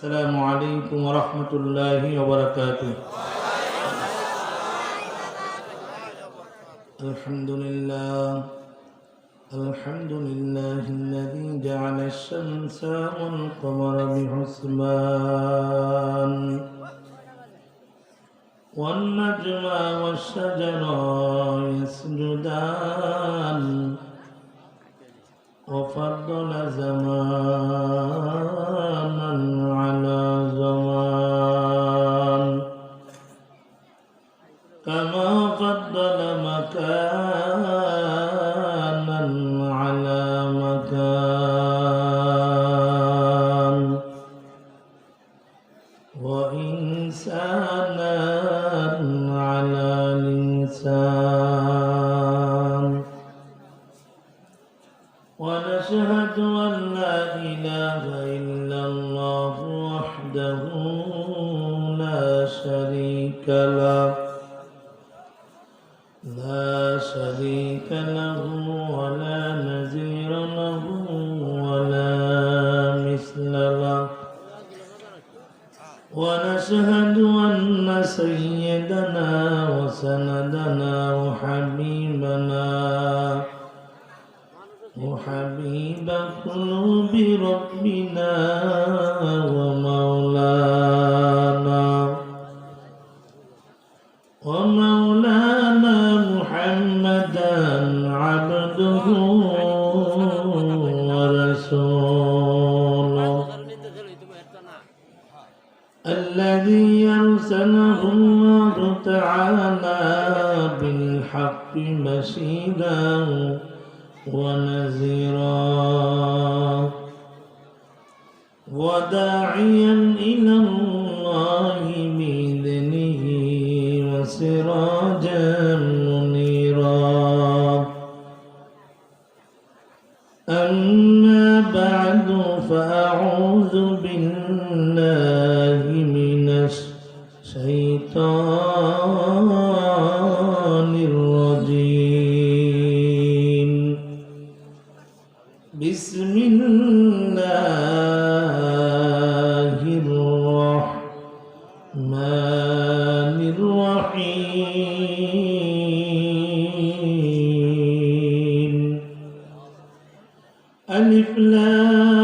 السلام عليكم ورحمة الله وبركاته. الحمد لله الذي جعل الشمس والقمر بحسبان والنجم والشجر يسجدان وفضل زمانا على زمان كما فضل مكانا على مكان وإنسانا على الإنسان ونشهد أن لا إله إلا الله وحده لا شريك له ولا نظير له ولا مثل له ونشهد أن سيدنا وسندنا وحبيب قلوب ربنا ومولانا محمدا عبده ورسوله الذي أرسله الله تعالى بالحق بشيرا ونذيرا وداعيا إلى الله بإذنه وسراجا منيرا أما بعد فأعوذ بالله من الشيطان الرجيم بسم الله الرحمن الرحيم ألف لام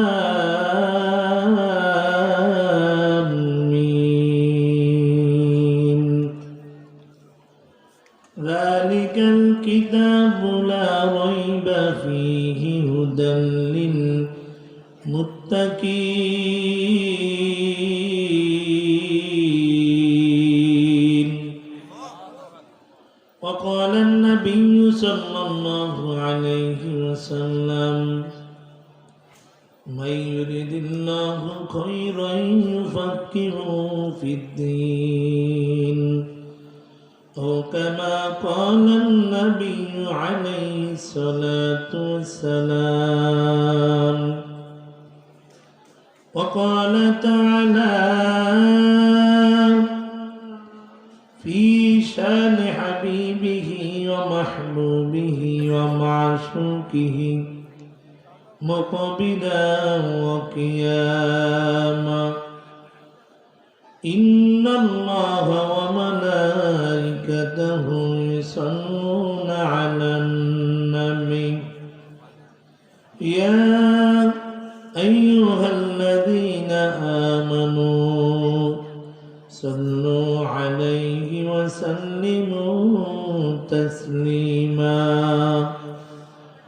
ميم ذلك الكتاب لا ريب فيه هدى للمتقين وقال النبي صلى الله عليه وسلم من يرد الله خيرا يفقهه في الدين أو كما قال النبي عليه الصلاة والسلام وقال تعالى في شان حبيبه ومحبوبه ومعشوقه مقبلا وقياما إن الله وملائكته يصلون على النبي يا أيها الذين آمنوا صلوا عليه وسلموا تسليما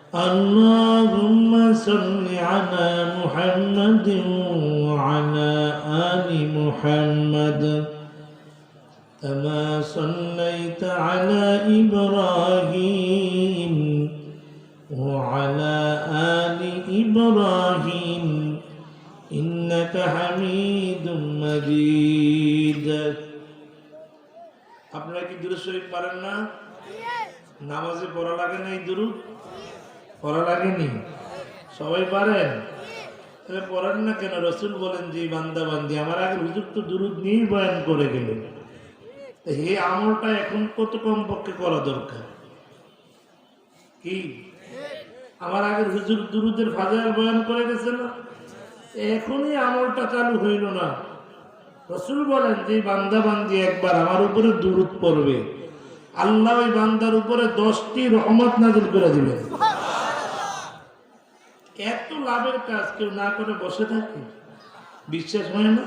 اللهم صل على محمد وعلى آل محمد كما صليت على إبراهيم وعلى آل إبراهيم إنك حميد مجيد আপনারা কি দুরূদ শরীফ পারেন না? নামাজে পড়া লাগে না? এই দুরূদ পড়া লাগেনি? সবাই পারেন? তাহলে পড়েন না কেন? রাসূল বলেন যে বান্দা বান্দি আমার আগে হুজুর তো দুরূদ নিয়ে বয়ান করে গেলেন, এই আমলটা এখন কত কম পক্ষে করা দরকার কি? আমার আগের হুজুর দুরুদের ফাজাইল বয়ান করে গেছে না? এখনই আমলটা চালু হইল না। রাসূল বলেন যে বান্দা বান্দি একবার আমার উপরে দুরূদ পড়বে, আল্লাহ ওই বান্দার উপরে 10টি রহমত নাযিল করে দিবেন। এত লাভের কাজ কেউ না করে বসে থাকে? বিশ্বাস হয় না?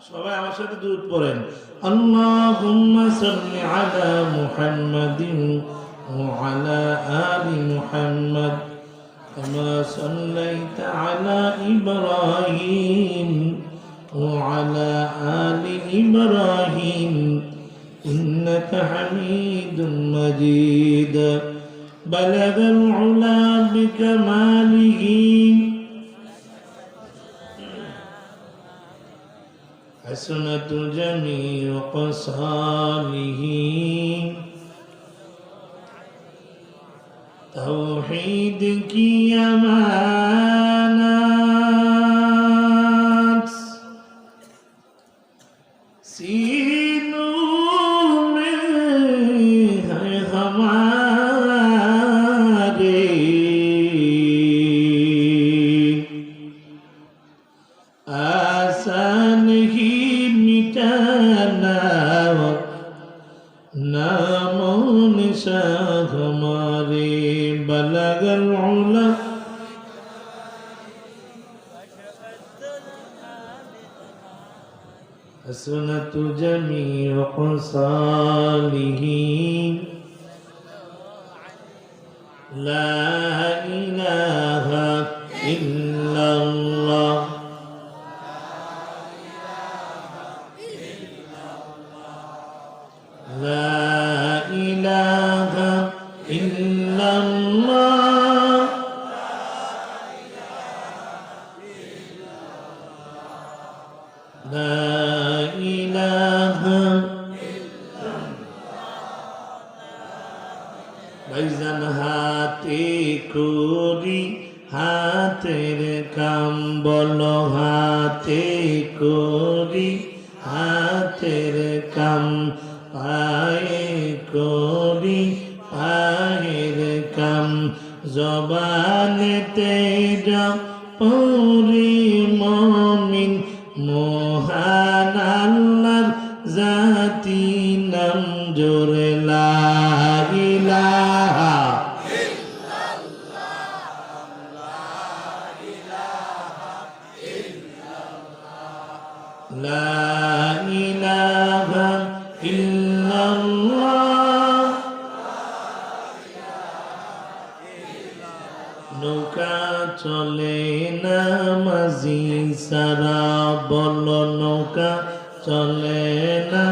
সবাই আমার সাথে দুরূদ পড়েন। আল্লাহুম্মা সাল্লি আলা মুহাম্মাদিন ওয়া আলা আলি মুহাম্মাদ কামা সাল্লাইতা আলা ইব্রাহিম ওয়া আলা আলি ইব্রাহিম ইন্নাকা হামিদুম মাজিদ। বালাগাল উলা বিকামালিহি حسنة جميع خصاله توحيد की अमानत सीनों में है हमारे आसान ही मिटाना नामो निशान हमारे बलगल उला हसनत जमीअ खसालिही ला इलाहा इल्लल्लाह لا إله إلا الله لا إله ভাইজান হাতে করি হাতের কাম বলো হাতে করি হাতের কাম পায়ে করি পায়ের কাম জবানেতে পড়ি মুমিন মহান আল্লাহর জাতি নাম জোরে লা ইলাহা লা ইলাহা ইল্লাল্লাহ। নৌকা চলে না মাঝি সারা বলো নৌকা চলে না।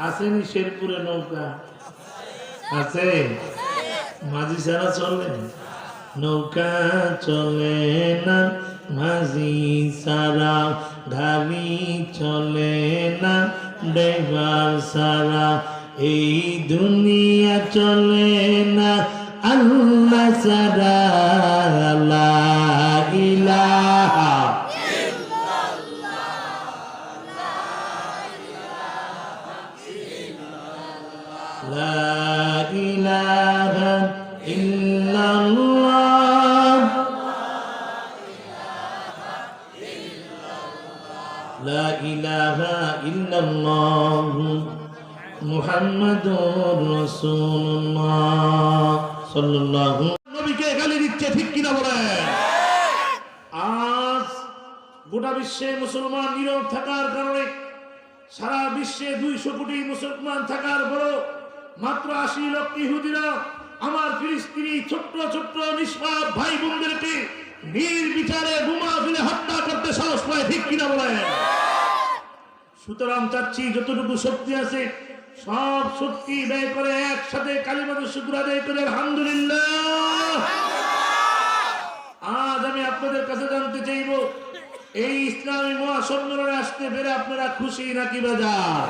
আসেনি শেরপুরে নৌকা আছে? মাঝি সারা চলে? নৌকা চলে না মাঝি সারা গাড়ি চলে না ড্রাইভার সারা এই দুনিয়া চলে না আল্লাহ সারা লা ইলাহা লা ইলাহা ইল্লাল্লাহ লা ইলাহা ইল্লাল্লাহ মুহাম্মাদুর রাসূলুল্লাহ সাল্লাল্লাহু নবীকে গালি দিচ্ছে, ঠিক কিনা বলেন? আজ গোটা বিশ্বে মুসলমান নীরব থাকার কারণে সারা বিশ্বে 200 কোটি মুসলমান থাকার পরও মাত্র 80 লক্ষ ইহুদিরা আমার ফিলিস্তিনি ছোট্ট ছোট্ট নিষ্পাপ ভাই বোনদেরকে নির্বিচারে বোমা ফেলে হত্যা করতে সাহস পায়, ঠিক কিনা বলেন? সুতরাং চাচ্ছি যতটুকু শক্তি আছে সব শক্তি ব্যয় করে একসাথে কালিমাতুশ শুকর আদায় করে আলহামদুলিল্লাহ। আজ আমি আপনাদের কাছে জানতে চাইব, এই ইসলামী মহাসম্মেলনে আসতে পেরে আপনারা খুশি নাকি বেজার?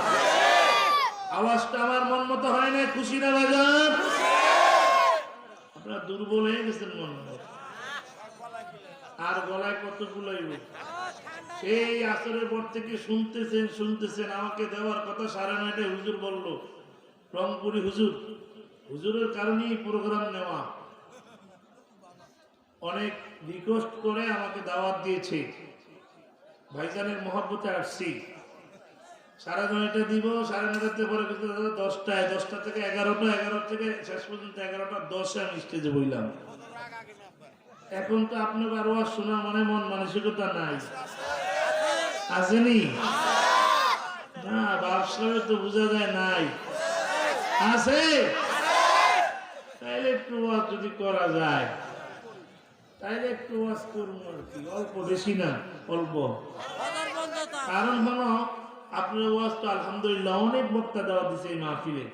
আওয়াজটা আমার মন মতো হয় না, খুশি না বেজার? আপনারা দুর্বল হয়ে গেছেন মন মতো, আর গলায় কত গুলাইব। সেই আসরের পর থেকে শুনতেছেন আমাকে দেওয়ার কথা 9:30 হুজুর বলল, রংপুরি হুজুরের কারণেই প্রোগ্রাম নেওয়া। অনেক রিকোয়েস্ট করে আমাকে দাওয়াত দিয়েছে, ভাইজানের মহব্বতে আসছি, 9:30 দিব, 9:30 পরে 10টায়, 10টা থেকে 11টা, 11 থেকে শেষ পর্যন্ত 11:10 আমি স্টেজে বইলাম। এখন তো আপনার আরো শোনা মানে মন মানসিকতা নাই, আসেনি না? ব্যবসায় তো বোঝা যায় নাই, আছে। তাইলে একটু ওয়াজ যদি করা যায়, তাইলে একটু ওয়াজ করবো আর কি, অল্প, বেশি না, অল্প। কারণ হলো আপনার ওয়াজ তো আলহামদুলিল্লাহ অনেক বক্তা দেওয়া দিচ্ছে এই মাহফিলে,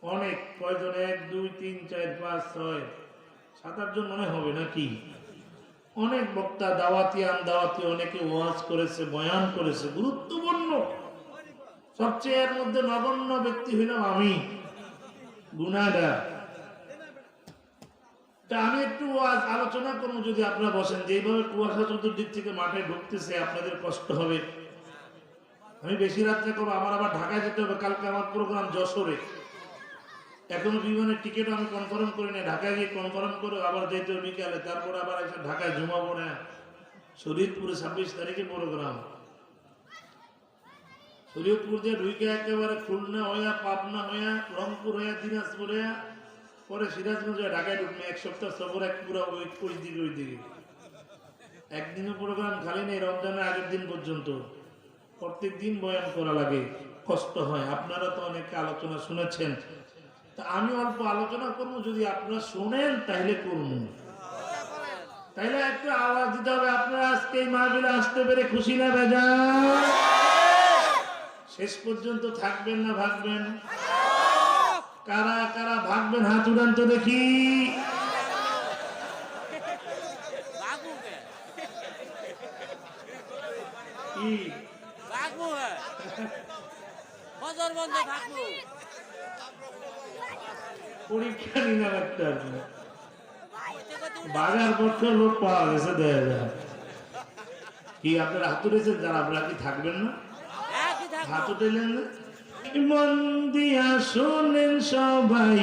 অনেক, কয়জন, 1 2 3 4 5 6 7 8 জন মনে হবে নাকি? অনেক বক্তা দাওয়াতি আনদাওয়াতি অনেকে ওয়াজ করেছে, বয়ান করেছে, গুরুত্বপূর্ণ। সবচেয়ে এর মধ্যে নগণ্য ব্যক্তি হইলাম আমি, গুনাহগার। তা আমি একটু ওয়াজ আলোচনা করবো, যদি আপনারা বসেন। যেভাবে কুয়াশা চতুর্দিক থেকে মাঠে ঢুকতেছে, আপনাদের কষ্ট হবে। আমি বেশি রাত্রে করবো, আমার আবার ঢাকায় যেতে হবে, কালকে আমার প্রোগ্রাম যশোরে। এখনো বিমানের টিকিট আমি কনফার্ম করি না, ঢাকায় গিয়ে কনফার্ম করে আবার যেতে হবে বিকালে, তারপর আবার এসে ঢাকায় জমাবো না। শরীয়তপুরে 26 তারিখে প্রোগ্রাম, শরীয়তপুর দিয়ে ঢুকে একেবারে খুলনা হইয়া, পাবনা হইয়া, রংপুর হইয়া, দিনাজপুর হইয়া, পরে সিরাজগঞ্জ হয়ে ঢাকায় ঢুকবে। 1 সপ্তাহ সফর, এক পুরো ওই দিকে একদিনও প্রোগ্রাম খালি নেই, রমজানের আগের দিন পর্যন্ত প্রত্যেক দিন বয়ান করা লাগে, কষ্ট হয়। আপনারা তো অনেকে আলোচনা শুনেছেন, তা আমি অল্প আলোচনা করবো, যদি আপনারা শুনেন তাইলে করবো, তাইলে একটু আওয়াজ দিতে হবে। আপনারা আজকে এই মাহফিলে আসতে পেরে খুশি না বেজান? শেষ পর্যন্ত থাকবেন না ভাগবেন? কারা কারা ভাগবেন হাত উড়ান তো দেখি। কি পরীক্ষা নিলাম একটা, বাজার করতে লোক পাওয়া গেছে, দেয়া যায় কি? আপনারা হাত উঠেছেন, যারা আপনারা কি থাকবেন না? হাত উঠেলেন না? মন দিয়া শোনেন সবাই,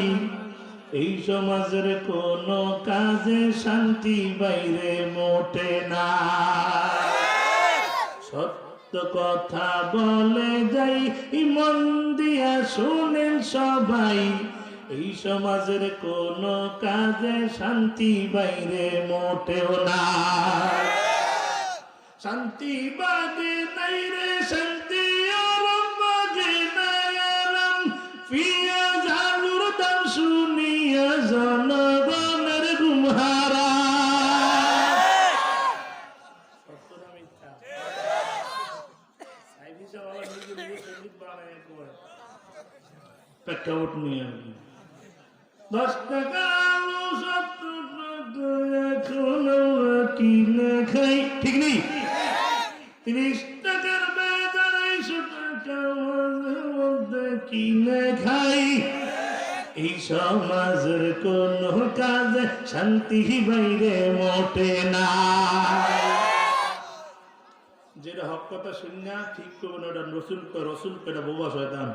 এই সমাজের কোন কাজে শান্তি বাইরে মোটে না। সত্য কথা বলে যাই, মন দিয়া শোনেন সবাই, এই সমাজের কোন কাজে শান্তি বাইরে মোটেও না। শান্তি বাদে নাই রে শান্তি, আরাম বাদে নাই আরাম, ফিয়া জালুর দাম শুনিয়া জনগণের ঘুম হারাম। সত্য না মিথ্যা? সাইদি সাহেব আবার নিজে নিজে সঙ্গীত বানায় করে প্রেক্ষাপট নিয়ে আর কি। 10 টাকা আলু 70 কিনে খাই, ঠিক নেই? 30 টাকার বেজার 250 টাকার মধ্যে কিনে খাই, এই সমাজের কোন কাজে শান্তি বাইরে মোটে না। যেটা হক কথা শুনিয়া ঠিক করবেন, ওটা রসুল পেটা বোবা শয়তান।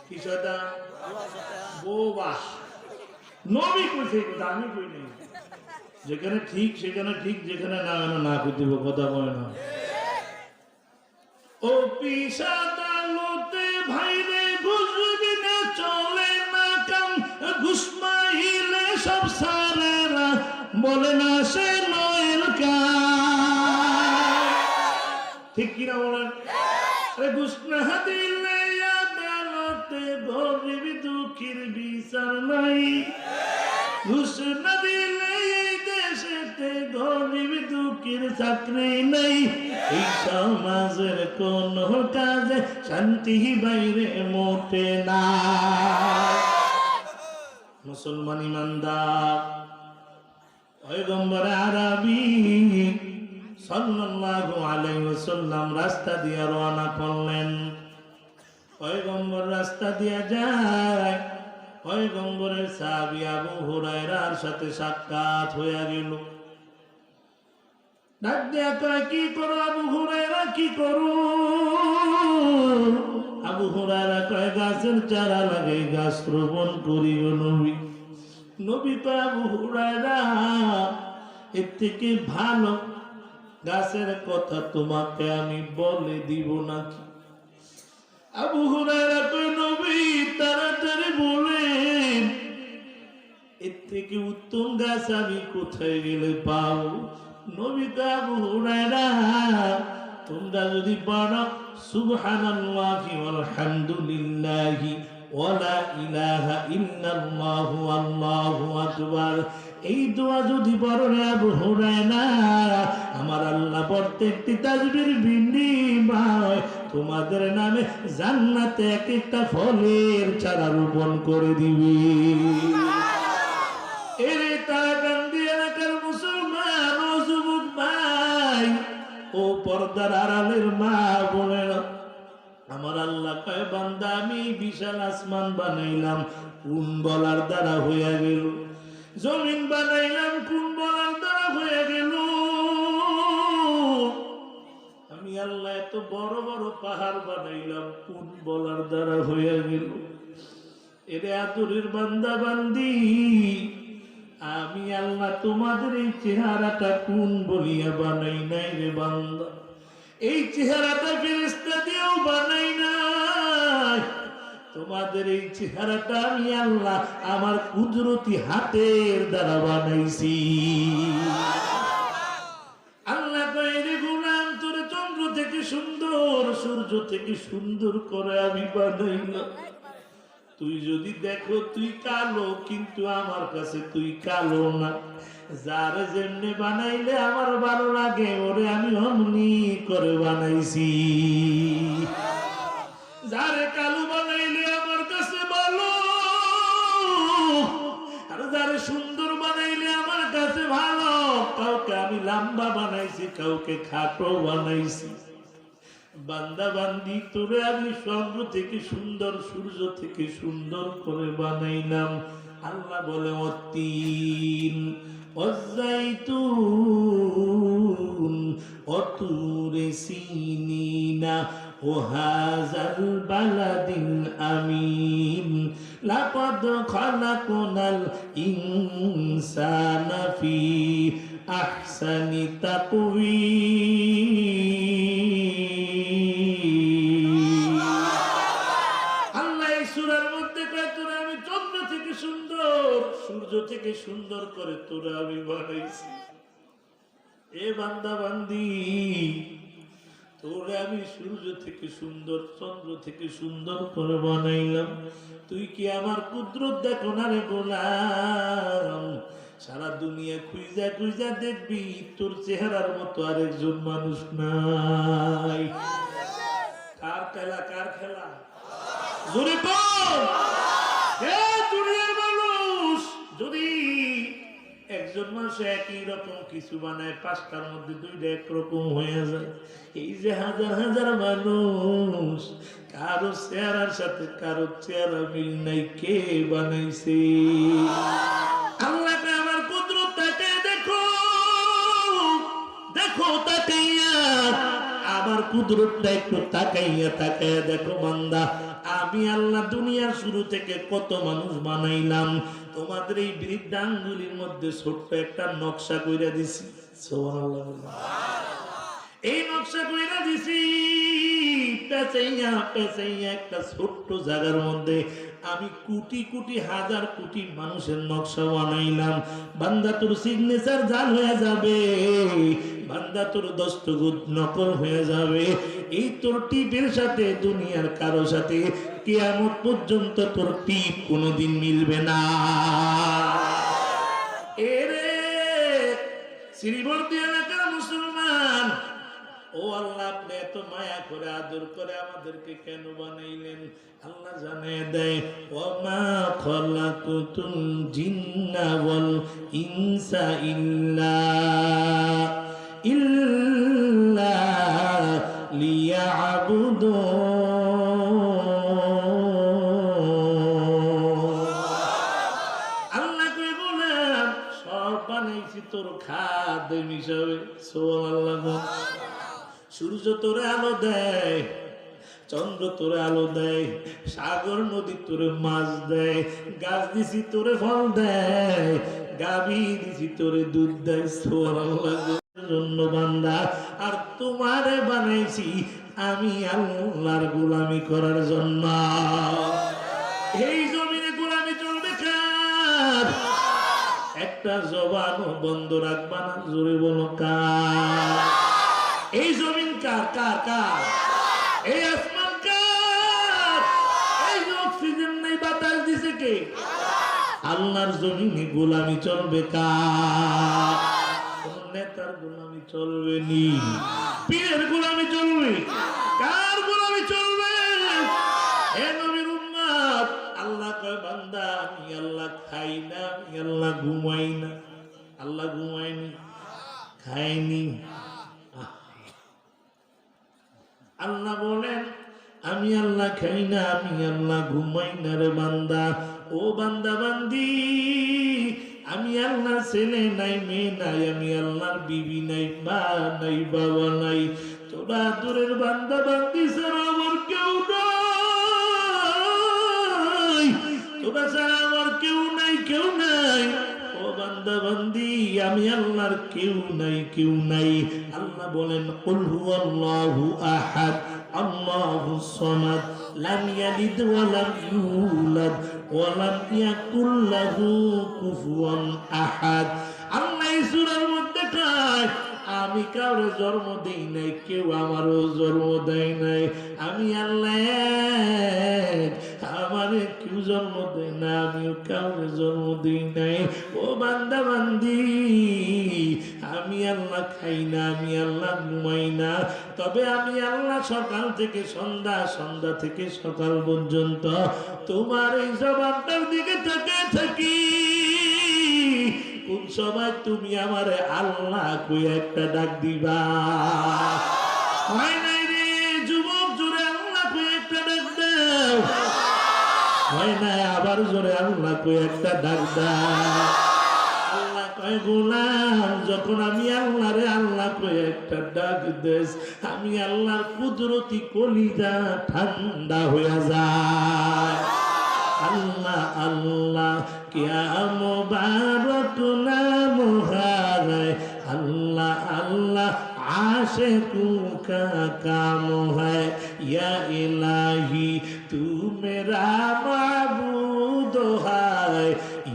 কি শয়তান? বোবা। নবী কইছে, আমি কই নাই। যেখানে ঠিক সেখানে ঠিক, যেখানে না না কইতে কথা কয় না। ও পিসাদালতে ভাইরে বুঝবি না, চলে না কাম, ঘুষ মাইলে সব সারেরা বলে না সে নয়ের কাম। ঠিক কিনা বলেন? ঘুষ না দিলে আদালতে গরিব দুঃখীর বিচার নাই, ঘুষ না দিলে এই দেশেতে গরিব দুঃখীর চাকরি নাই, এই সমাজের কোন কাজে শান্তি বাইরে মোটে না। মুসলমান ইমানদার পয়গম্বর আরবি সাল্লাল্লাহু আলাইহি ওয়াসাল্লাম রাস্তা দিয়ে রওনা করলেন। পয়গম্বর রাস্তা দিয়ে যায়, পয়গম্বরের সাহাবী আবু হুরায়রার সাথে সাক্ষাৎ হয়ে গেল। ডাক দিয়া কয়, কি করো আবু হুরায়রা, কি করো? আবু হুরায়রা কয়, গাছের চারা লাগে, গাছ রোপণ করি গো নবী। নবী আবু হুরায়রা, এর থেকে ভালো গাছের কথা তোমাকে আমি বলে দিব নাকি? আবু হুরায়রা কই, নবী তাড়াতাড়ি বলেন, এর থেকে উত্তম গাছ আমি কোথায় গেলে পাবো? নবী আবু হুরায়রা, তোমরা যদি পারো সুবহানাল্লাহি ওয়ালহামদুলিল্লাহি ওয়ালা ইলাহা ইল্লাল্লাহু আল্লাহু আকবার, এই দোয়া যদি পড়ো রে আবু হুরায়রা, আমার আল্লাহ প্রত্যেকটি তাসবির বিনিময় তোমাদের নামে জান্নাতে এক একটা ফলের চারা রোপণ করে দিবে। এরে তারাকান্দি এলাকার মুসলমান ও যুবক ভাই, ও পর্দার আড়ালের মা বোনেরা, আমার আল্লাহ কয়, বান্দা আমি বিশাল আসমান বানাইলাম, কোন বলার দ্বারা হইয়া গেল? জমিন বানাইলাম, কোন বলার দ্বারা হইয়া গেল? আমি আল্লাহ এত বড় বড় পাহাড় বানাইলাম, কোন বলার দ্বারা হইয়া গেল? এরে আদরের বান্দা বান্দি, আমি আল্লাহ তোমাদের এই চেহারাটা কোন বলিয়া বানাই নাই রে বান্দা? এই চেহারাটা ফেরেশতা দিয়েও বানাই নাই, তোমাদের এই চেহারাটা আমি আল্লাহ আমার কুদরতি হাতের দ্বারা বানাইছি। আল্লাহ কয়, রে গোলাম, তোরে চন্দ্র থেকে সুন্দর, সূর্য থেকে সুন্দর করে আমি বানাইলাম। তুই যদি দেখো তুই কালো, কিন্তু আমার কাছে তুই কালো না। যারে যেমনি বানাইলে আমার ভালো লাগে, ওরে আমি অমনি করে বানাইছি। যারে কালো বানাইলে আমার কাছে ভালো, আর যারে সুন্দর বানাইলে আমার কাছে ভালো। কাউকে আমি লম্বা বানাইছি, কাউকে খাটো বানাইছি। বান্দা বান্দি, তোরে আমি চন্দ্র থেকে সুন্দর, সূর্য থেকে সুন্দর করে বানাইলাম। আল্লাহ বলে, অতীন অজাইতুন অতুরে সিনিনা ও হাযাল বালাদিন আমিন লাকাদ খালাকনাল ইনসানা ফি আহসানি তাকওয়িম। আল্লাহ এই সূরার মধ্যে কয়, তোরা আমি চন্দ্র থেকে সুন্দর, সূর্য থেকে সুন্দর করে তোরা আমি বানাইছি। এ বান্দা বান্দি, তোরে আমি সূর্য থেকে সুন্দর, চন্দ্র থেকে সুন্দর করে বানাইলাম। তুই কি আমার কুদরত দেখো না রে গোলাম? সারা দুনিয়া খুঁজা খুঁজা দেখবি, তোর চেহারার মতো আরেকজন মানুষ নাই। কার খেলা, কার খেলা? জোরে বল। এ দুনিয়ার মানুষ, যদি একজন মানুষ একই রকম কিছু বানায়, পাঁচটার মধ্যে দুইটা একরকম হয়ে যায়। এই যে হাজার হাজার মানুষ, কারো চেহারার সাথে কারো চেহারা মিল নাই, কে বানাইছে? আল্লাহকে আমার কুদরত তাকায় দেখো, দেখো তাকাইয়া আমার কুদরতটা একটু তাকাইয়া তাকাইয়া দেখো বান্দা। আমি আল্লাহ দুনিয়ার শুরু থেকে কত মানুষ বানাইলাম, তোমাদের এই বৃদ্ধাঙ্গুলির মধ্যে ছোট্ট একটা নকশা কইরা দিছি। সুবহানাল্লাহ। এই নকশা কইরা দিছি, পেঁচাইয়া পেঁচাইয়া একটা ছোট্ট জায়গার মধ্যে আমি কোটি কোটি হাজার কোটি মানুষের নকশা বানাইলাম। বান্দা তোর সিগনেচার জাল হয়ে যাবে, বান্দা তোর দস্তখত নকল হয়ে যাবে। এই তোর টিপের সাথে দুনিয়ার কারো সাথে কিয়ামত পর্যন্ত তোর টিপ কোনোদিন মিলবে না। এরে শ্রীবর্তী এলাকার মুসলমান, ও আল্লাহ, আপনি এত মায়া করে আদর করে আমাদেরকে কেন বানাইলেন? আল্লাহ জানিয়ে দেয়, ওমা খলাকুতুল জিন্না ওয়াল ইনসা ইল্লা লিয়াবুদুন। আল্লাহ কই বলেন, সব বানাইছি তোর খাদেম হিসাবে। সুবহানাল্লাহ। সূর্য তোরে আলো দেয়, চন্দ্র তোরে আলো দেয়, সাগর নদী তোরে মাছ দেয়, গাছ দিছি তোরে ফল দেয়, গাভী দিছি তোরে দুধ দেয়। সুবহানাল্লাহ জন্য বান্দা, আর তোমারে বানাইছি আমি আল্লাহর গোলামি করার জন্য। এই জমিনে গোলামি চলবে কার? একটা জবানও বন্ধ রাখবা না, জোরে বলো কার? এই জমিন কার? কার? কার? এই আসমান কার? এই যে অক্সিজেন নেই, বাতাস দিছে কে? আল্লাহর জমিনে গোলামি চলবে কার? কোন নেতার গোলামি চলবে নি, পীরের গোলামি চলবে, কার গোলামি চলবে? হে নবীর উম্মত, আল্লাহ কয় বান্দা আমি আল্লাহ খাই না, আমি আল্লাহ ঘুমাই না। আল্লাহ ঘুমায়নি, খায়নি। আল্লাহ বলেন আমি আল্লাহ খাই না, আমি আল্লাহ ঘুমাই না রে বান্দা। ও বান্দা বান্দি, আমি আল্লাহর ছেলে নাই, মেয়ে নাই, আমি আল্লাহর বিবি নাই, মা নাই, বাবা নাই। তোরা দূরের বান্দা বান্দি ছাড়া আমার কেউ নাই, তোরা ছাড়া আমার কেউ নাই, কেউ নাই। ও বান্দা বান্দি, আমি আল্লাহর কেউ নাই, কেউ নাই। আল্লাহ বলেন কুল হুয়াল্লাহু আহাদ আল্লাহুস সামাদ লাম ইয়ালিদ ওয়া লাম ইউলাদ ওয়া লাম ইয়াকুল লাহু কুফুয়ান আহাদ। আল্লাহ এই সূরার মধ্যে কয় আমি কাউরে জন্ম দেই নাই, কেউ আমারও জন্ম দেয় নাই। আমি আল্লাহ এক, আমারে কেউ জন্ম দেয় না, আমিও কাউরে জন্ম দিই নাই। ও বান্দা বান্দি, আমি আল্লাহ খাই না, আমি আল্লাহ ঘুমাই না। তবে আমি আল্লাহ সকাল থেকে সন্ধ্যা, সন্ধ্যা থেকে সকাল পর্যন্ত তোমার এই জবানটার দিকে তাকিয়ে থাকি। কোন সময় তুমি আমারে আল্লাহ কই একটা ডাক দিবা? হয় নাই রে যুবক, জোরে আল্লাহ কই একটা ডাক দাও। হয় নাই, আবার জোরে আল্লাহ কই একটা ডাক দাও। আল্লাহ কয় গোলাম, যখন আমি আল্লাহরে আল্লাহ কই একটা ডাক দেস, আমি আল্লাহর কুদরতি কলিজা ঠান্ডা হয়ে যায়। আল্লাহ আল্লাহ क्या मुबारक नाम है, अल्लाह अल्लाह आशिकों का काम है। या इलाही तू मेरा माबूद है,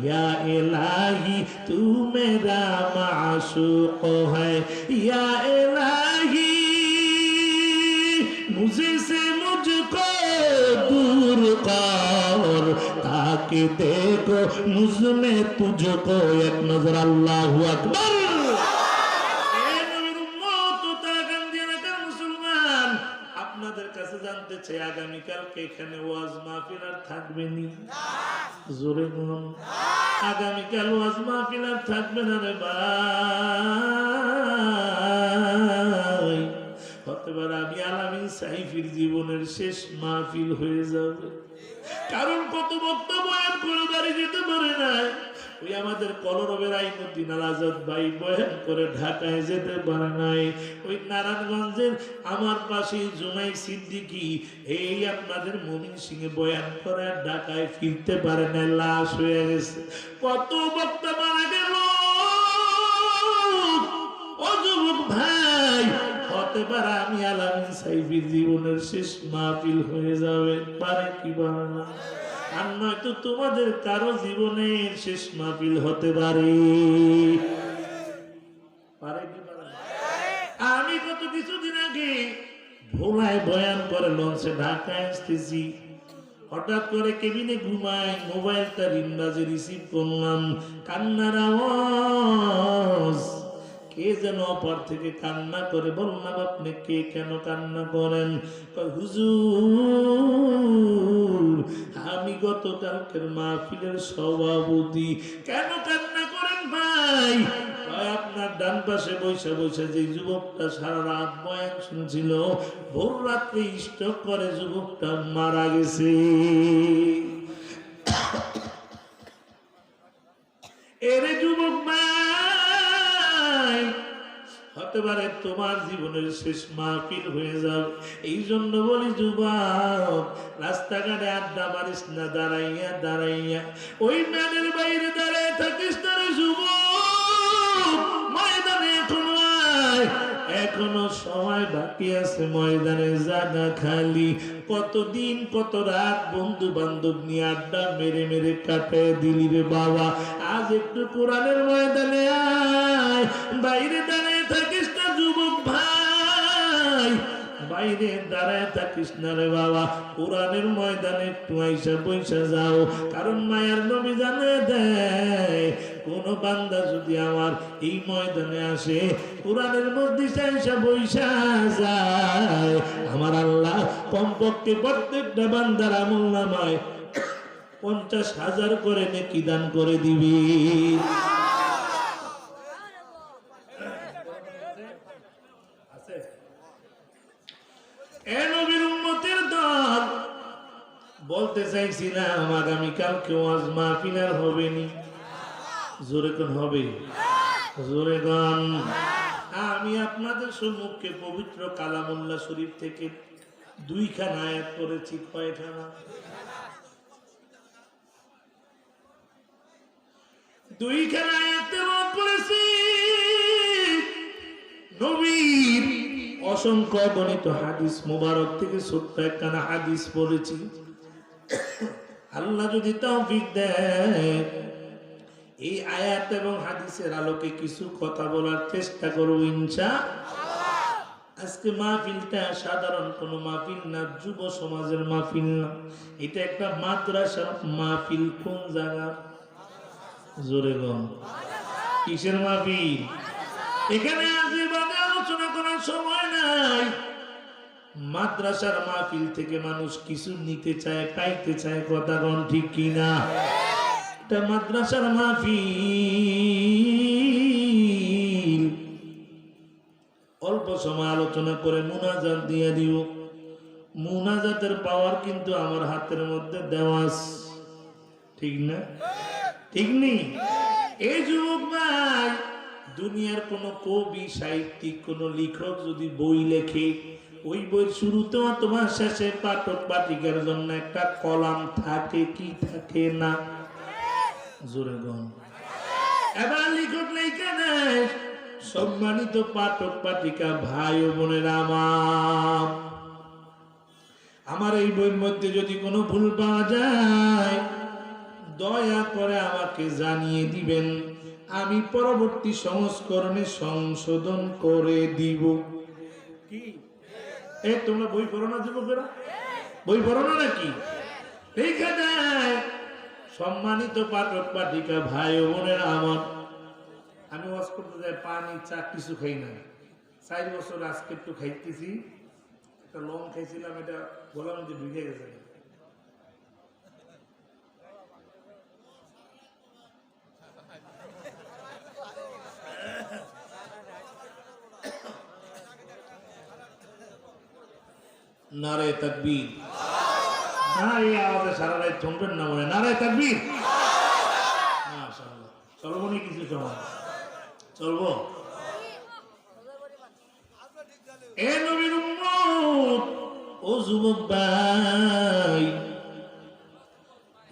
या इलाही तू मेरा माशूक है। या इलाही मुझे से मुझको दूर कर, ताकि देखो मुझ में तुझको। एक नजर अल्लाहु अकबर। মুসলমান, আপনাদের কাছে জানতে চাই আগামীকালকে এখানে ওয়াজ মাহফিল আর থাকবে নি? জোরে বলুন। আগামীকাল ওয়াজ মাহফিল আর থাকবে না রে ভাই। হতে পারে আমি আলামিন সাইফির জীবনের শেষ মাহফিল হয়ে যাবে। কারণ কত বক্তা বয়ান করে বাড়ি যেতে পারে না। ওই আমাদের কলরবের আইনুদ্দিন আল আজাদ ভাই বয়ান করে ঢাকায় যেতে পারে নাই। ওই নারায়ণগঞ্জের আমার পাশে জুনাই সিদ্দিকী এই আপনাদের মমিন সিংহে বয়ান করে ঢাকায় ফিরতে পারে না, লাশ হয়ে গেছে। কত বক্তা মারা গেল। ও যুবক ভাই, হতে পারে আমি আলামিন সাইফির জীবনের শেষ মাহফিল হয়ে যাবে, পারে কি পারে না? আর নয়তো তোমাদের কারো জীবনের শেষ মাহফিল হতে পারে, পারে কি পারে না? আমি কত কিছুদিন আগে ভোলায় বয়ান করে লঞ্চে ঢাকায় আসতেছি, হঠাৎ করে কেবিনে ঘুমাই, মোবাইলটা রিংবাজে রিসিভ করলাম, কান্নার আওয়াজ। কে যেন অপর থেকে কান্না করে। বললাম আপনি কে, কেন কান্না করেন? হুজুর আমি গতকালকের মাহফিলের সভাপতি। কেন কান্না করেন ভাই? আপনার ডান পাশে বৈশা বৈশা যে যুবকটা সারা রাত বয়ান শুনছিল, ভোর রাত্রে স্ট্রোক করে যুবকটা মারা গেছে। এরে যুবক ভাই, হতে পারে তোমার জীবনের শেষ মাহফিল হয়ে যাও। এই জন্য বলি যুবক, রাস্তাঘাটে আড্ডা মারিস না দাঁড়াইয়া দাঁড়াইয়া, ওই ম্যানের বাইরে দাঁড়ায় থাকিস না রে যুবক। ময়দানে এখনো আয়, এখনো সময় বাকি আছে, ময়দানে জায়গা খালি। কতদিন কত রাত বন্ধু বান্ধব নিয়ে আড্ডা মেরে মেরে কাটায় দিলি রে বাবা। আজ একটু কোরআনের ময়দানে আয়, বাইরে দাঁড়ায় থাকিস না যুবক ভাই, বাইরে দাঁড়ায় থাকিস না রে বাবা। কোরআনের ময়দানে একটু আইসা বইসা যাও, কারণ মায়ার নবী জানে দেয় কোন বান্দা যদি আমার এই ময়দানে আসে, কোরআনের মধ্যে আইসা বইসা যায়, আমার আল্লাহ কমপক্ষে প্রত্যেকটা বান্দার আমলনামায় 50,000 করে নেকি দান করে দিবি। নবীর উম্মতের দল, বলতে চাইছিলাম আগামীকাল কেউ আজ মাহফিল আর হবে নি। জোরে কোন হবে? জোরে গান। আমি আপনাদের সম্মুখে পবিত্র কালামুল্লাহ শরীফ থেকে 2খানা আয়াত পড়েছি। কয়খানা? 2খানা আয়াত তেলাওয়াত করেছি। নবীর অসংখ্য গণিত হাদিস মুবারক থেকে ছোট্ট একখানা হাদিস পড়েছি। আল্লাহ যদি তৌফিক দেয়, এই আয়াত এবং হাদিসের আলোকে কিছু কথা বলার চেষ্টা করব ইনশাআল্লাহ। আজকে মাহফিলটা সাধারণ কোনো মাহফিল না, যুব সমাজের মাহফিল না, এটা একটা মাদ্রাসার মাহফিল। কোন জায়গা? জোরে গম। কিসের মাহফিল? এখানে আজীবনে আলোচনা করার সময় নাই। মাদ্রাসার মাহফিল থেকে মানুষ কিছু নিতে চায়, পাইতে চায়, কথা কোন ঠিক কিনা? এটা মাদ্রাসার মাহফিল। অল্প সময় আলোচনা করে মুনাজাত দিয়ে দিও। মুনাজাতের পাওয়ার কিন্তু আমার হাতের মধ্যে দেওয়া আছে, ঠিক না? ঠিক নেই? এই যুবক ভাই, দুনিয়ার কোন কবি, সাহিত্যিক, কোন লেখক যদি বই লেখে, ওই বইয়ের শুরুতে অথবা শেষে পাঠক পাঠিকার জন্য একটা কলাম থাকে কি থাকে না? জোরে গণ। এবার লেখক লেখা নেই, সম্মানিত পাঠক পাঠিকা ভাই ও বোনেরা আমার এই বইয়ের মধ্যে যদি কোনো ভুল পাওয়া যায়, দয়া করে আমাকে জানিয়ে দিবেন, আমি পরবর্তী সংস্করণে সংশোধন করে দিব। কি এই তোমরা বই পড়ো না যুবকেরা? বই পড়ো না নাকি? এইখানে সম্মানিত পাঠক পাঠিকা ভাই ও বোনেরা আমি ওয়াজ করতে যাই, পানি চা কিছু খাই না। 4 বছর আজকে একটু খাইতেছি, একটা লং খাইছিলাম, এটা বলার মধ্যে ঢুকে গেছে। নারে তাকবীর। না, এই আওয়াজে সারা রাত থমবেন না মনে। নারে তাকবীর। মাশাআল্লাহ। চলবো নি কিছু সময়? চলবো? এ নবীর উম্মত, ও যুবক ভাই,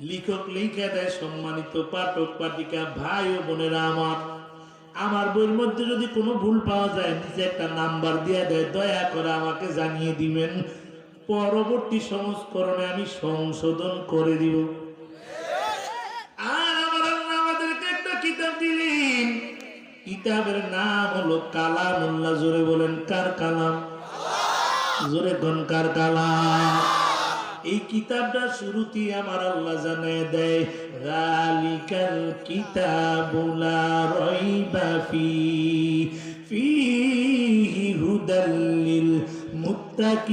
লেখক লিখে দেয়, সম্মানিত পাঠক পাঠিকা ভাই ও বোনেরা আমার বইয়ের মধ্যে যদি কোনো ভুল পাওয়া যায়, নিচে একটা নাম্বার দিয়ে দেয়, দয়া করে আমাকে জানিয়ে দিবেন, পরবর্তী সংস্করণে আমি সংশোধন করে দিব। আর আমার আল্লাহ আমাদেরকে একটা কিতাব দিলেন, কিতাবের নাম হলো কালামুল্লাহ। জোরে বলেন, কার কালাম? জোরে কোন কার কালাম? এই কিতাবটা শুরুতে আমার আল্লাহ জানায় দেয়, যালিকাল কিতাবু লা রাইবা ফীহি হুদাল লিল মুত্তাকিন।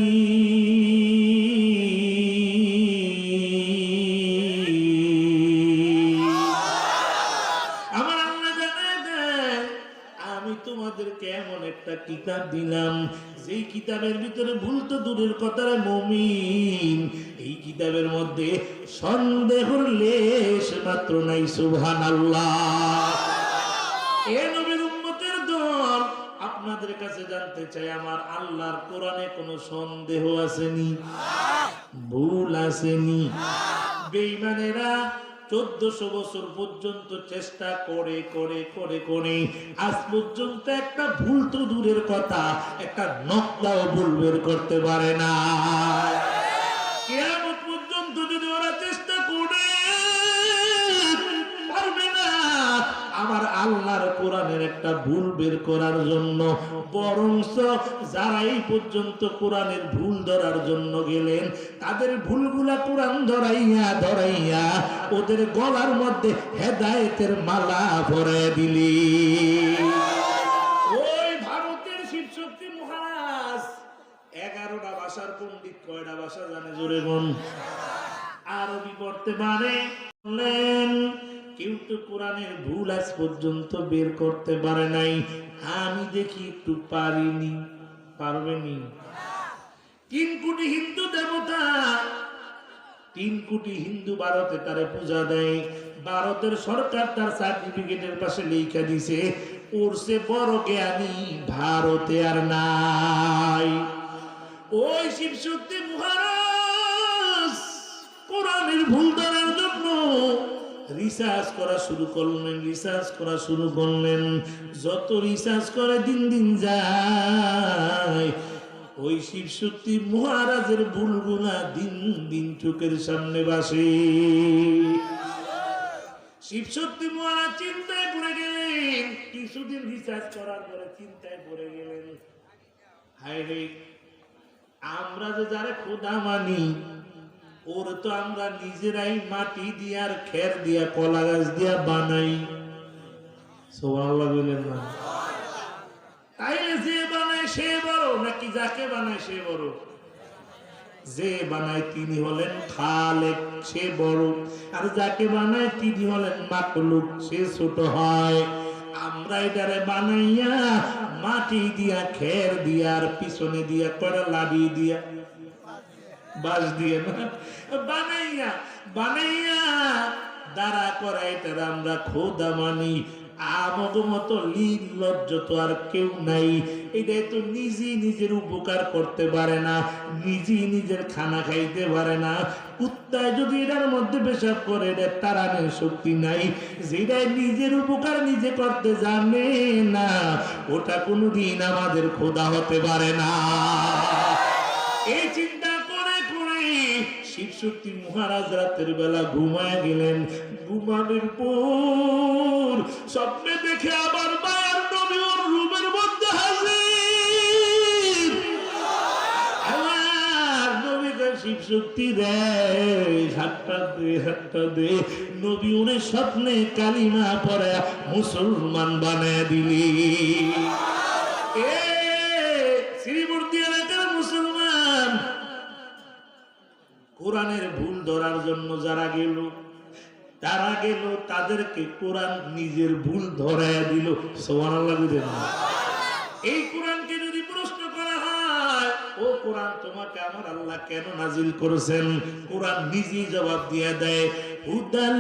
আমার আল্লাহ জানায় দেয়, আমি তোমাদেরকে এমন একটা কিতাব দিলাম, যেই কিতাবের ভিতরে ভুল তো দূরের কথা রে মুমিন, এই কিতাবের মধ্যে সন্দেহের লেশ মাত্র নাই। সুবহানাল্লাহ। এ নবীর উম্মতের দল, আপনার আপনাদের কাছে জানতে চাই, আমার আল্লাহর কোরআনে কোনো সন্দেহ আসেনি, ভুল আসেনি? বেঈমানেরা 1400 বছর পর্যন্ত চেষ্টা করে করে করে করে আজ পর্যন্ত একটা ভুল তো দূরের কথা, একটা নকটাও ভুল বের করতে পারে না। কিয়ামত পর্যন্ত যদি ওরা চেষ্টা করে, পারবে না আমার আল্লাহর কোরআনের একটা ভুল বের করার জন্য। বরঞ্চ যারা এই পর্যন্ত কোরআনের ভুল ধরার জন্য গেলেন, তাদের ভুলগুলা কোরআন ধরাইয়া ধরাইয়া ওদের গলার মধ্যে হেদায়েতের মালা পরাইয়া দিলি। ওই ভারতের শিবশক্তি মহারাজ 11টা ভাষার পণ্ডিত, কয়টা ভাষা জানে জোরে বল? আরবি পড়তে পারে। কেউ তো কোরআনের ভুল আজ পর্যন্ত বের করতে পারে নাই। আমি দেখি একটু পারিনি, পারবেনি? 3 কোটি হিন্দু দেবতা, 3 কোটি হিন্দু ভারতে তারে পূজা দেয়। ভারতের সরকার তার সার্টিফিকেটের পাশে লেখা দিছে, ওর সে বড় জ্ঞানী ভারতে আর নাই। ওই শিবশক্তি মহারাজ কোরআনের ভুল ধরার জন্য রিসার্চ করা শুরু করলেন, রিসার্চ করা শুরু করলেন। যত রিসার্চ করে দিন দিন যায়, ওই শিবশক্তি মহারাজের ভুলগুলা দিন দিন চোখের সামনে ভাসে। শিবশক্তি মহারাজ চিন্তায় পড়ে গেলেন। কিছুদিন রিসার্চ করার পরে চিন্তায় পড়ে গেলেন, হায় রে, আমরা যে যারা খোদা মানি, ওর তো আমরা নিজেরাই মাটি দিয়া আর খের দিয়া কলা গাছ দিয়া বানাই। সুবহানাল্লাহ বলেন না? তাইলে যে বানায় সে বড় নাকি যাকে বানায় সে বড়? যে বানায় তিনি হলেন খালেক, সে বড়। আর যাকে বানায় তিনি হলেন মাখলুক, সে ছোট হয়। আমরা এটারে বানাইয়া মাটি দিয়া খের দিয়া আর পিছনে দিয়া কড়া লাডি দিয়া বাস দিয়ে না বানাইয়া বানাইয়া দাঁড়া করা, এটার আমরা খোদা মানি। আমাদের মতো নির্লজ্জ তো আর কেউ নাই। এটাই তো নিজেই নিজের উপকার করতে পারে না, নিজেই নিজের খানা খাইতে পারে না। কুত্তায় যদি এটার মধ্যে পেশাব করে, এটা তাড়ানোর শক্তি নাই। যেটাই নিজের উপকার নিজে করতে জানে না, ওটা কোনোদিন আমাদের খোদা হতে পারে না। এই চিন্তা করে করে শিবশক্তি মহারাজ রাতের বেলা ঘুমায় গেলেন। ঘুমানোর পর স্বপ্নে দেখে আবার মায়ের নবী ওর রুমের মধ্যে হাজির। আমার নবীকে শিবশক্তি দেয়, হাতটা দে, হাতটা দে। নবী ওরে স্বপ্নে কালিমা পড়ে মুসলমান বানায় দিলি। শ্রীমূর্তি এলাকার মুসলমান কোরআনের ভুল ধরার জন্য যারা গেল, তারা গেল, তাদেরকে কোরআন নিজের ভুল ধরাইয়া দিল। সুবহানাল্লাহ বলেন না? এই কোরআনকে যদি প্রশ্ন করা হয়, ও কোরআন তোমাকে আমার আল্লাহ কেন নাজিল করেছেন, কোরআন নিজেই জবাব দিয়ে দেয়, হুদাল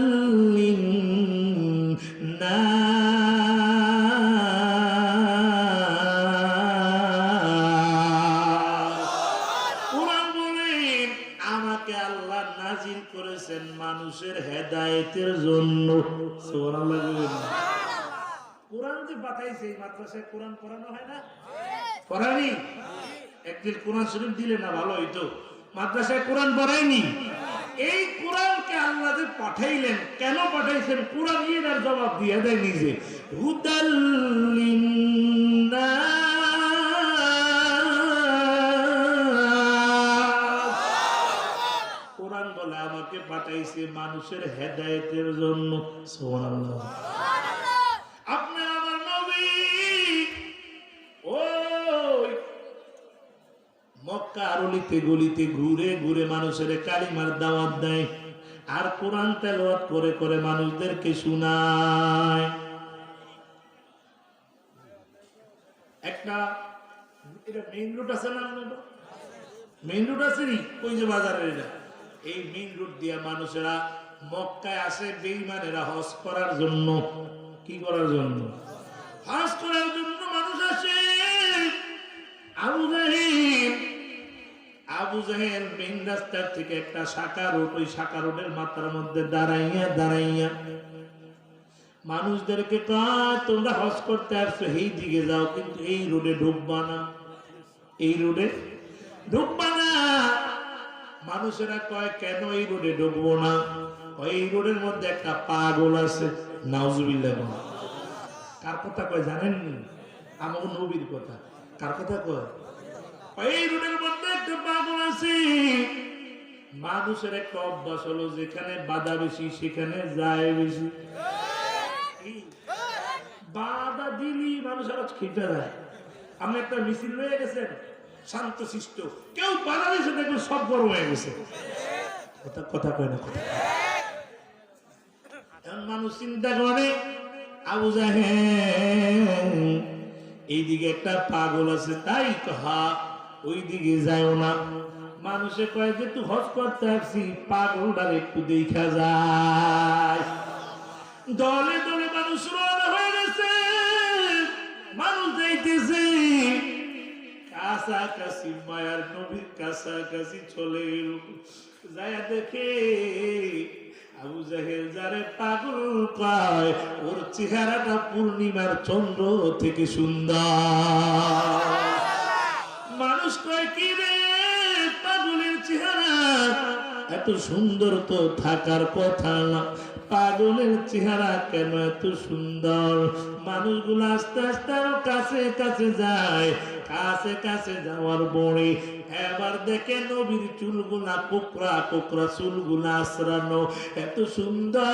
মানুষের হেদায়েতের জন্য। সুবহানাল্লাহ বলেন না? কোরআন যে পাঠাইছে, এই মাদ্রাসায় কোরআন পড়ানো হয় না? পড়ানি? একদিন কোরআন শরীফ দিলে না ভালো হইতো। মাদ্রাসায় কোরআন পড়ায়নি। এই কোরআনকে আল্লাহ যে পাঠাইলেন, কেন পাঠাইছেন, কোরআন এর জবাব দিয়ে দেয় নিজে। হুদাল কোরআন বলে আমাকে পাঠাইছে মানুষের হেদায়েতের জন্য। সুবহানাল্লাহ। আপনার আমার নবী ওই মক্কা অলিতে গলিতে ঘুরে ঘুরে মানুষের কালিমার দাওয়াত দেয়, আর কোরআন তেলাওয়াত করে করে মানুষদেরকে শোনায়। একটা এটা মেইন রোড আছে না, মেইন রোড আছে নি, ওই যে বাজারের, এটা এই মেইন রোড দিয়া মানুষেরা মক্কায় আসে। বেঈমানেরা হজ করার জন্য, কি করার জন্য? হজ করার জন্য মানুষ আসে। আবু জাহেল মেইন রাস্তার থেকে একটা শাখা রোড, ওই শাখা রোডের মাথার মধ্যে দাঁড়াইয়া মানুষদেরকে কয় তোমরা হজ করতে আসছো, এই দিকে যাও, কিন্তু এই রোডে ঢুকবা না, এই রোডে ঢুকবা না। মানুষেরা কয় কেন এই রোডে ঢুকবো না? এই রোডের মধ্যে একটা পাগল আছে। নাউজুবিল্লাহ। কার কথা কয় জানেন? আমার নবীর কথা। কার কথা কয়? এই রোডের মধ্যে একটা পাগল আছে। মানুষের একটা অভ্যাস হলো, যেখানে বাধা বেশি সেখানে যায় বেশি। বাধা দিলি মানুষ আরো খেপে যায়। আপনি একটা মিছিল হয়ে গেছেন শান্ত শিষ্ট, কেউ বাধা দিয়েছে দেখবেন সব গরম হয়ে গেছে। কথা কয় না? মানুষ চিন্তা করে আবু জাহেল এইদিকে একটা পাগল আছে, তাই তো ওই দিকে যাও না। মানুষে কয় যে তুই হজ করতে আসছি, পাগলটার একটু দেখা যায়। দলে দলে মানুষ রওনা হয়ে গেছে, মানুষ যাইতেছে কাছাকাছি, মায়ার নবীর কাছাকাছি চলে এল। যায় দেখে আবু জাহেল যারে পাগল কয়, ওর চেহারাটা পূর্ণিমার চন্দ্র থেকে সুন্দর। মানুষ কয় কি রে, পাগলের চেহারা এত সুন্দর তো থাকার কথা না, পাগলের চেহারা কেন এত সুন্দর? মানুষগুলো আস্তে আস্তে আরো কাছে কাছে যায়, কাছে কাছে যাওয়ার পরে এবার দেখে নবীর চুলগুলা কোকড়া কোকড়া, চুলগুলা আশ্রানো, এত সুন্দর।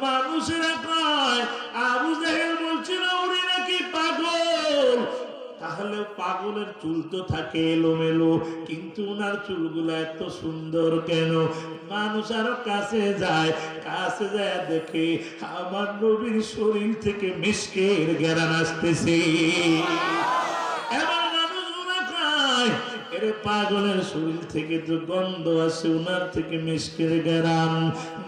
মানুষেরা কয় আবু জাহেল বলছিল উনি নাকি পাগল। তাহলে পাগলের চুল তো থাকে এলোমেলো, কিন্তু ওনার চুলগুলা এত সুন্দর কেন? মানুষ আরো কাছে যায়, কাছে যায় দেখে আমার নবীর শরীর থেকে মিশকের ঘেরান আসতেছে। এবার মানুষগুলা কয় এরে পাগলের শরীর থেকে তো গন্ধ আসে, ওনার থেকে মিশকের ঘেরান।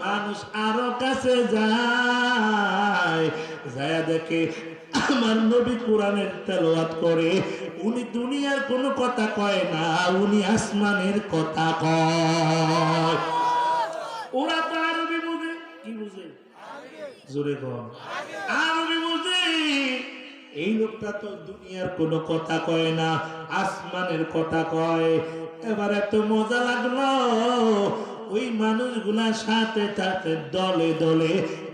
মানুষ আরো কাছে যায়, যায় দেখে আমার নবী কোরআনের তেলাওয়াত করে। উনি দুনিয়ার কোনো কথা কয় না, উনি আসমানের কথা কয়। ওরা তো আরবি বুঝে, কি বুঝে? জোরে কন। আরবি বুঝে। এই লোকটা তো দুনিয়ার কোনো কথা কয় না, আসমানের কথা কয়। এবার এত মজা লাগলো, ওই মানুষগুলা সাথে সাথে দলে দলে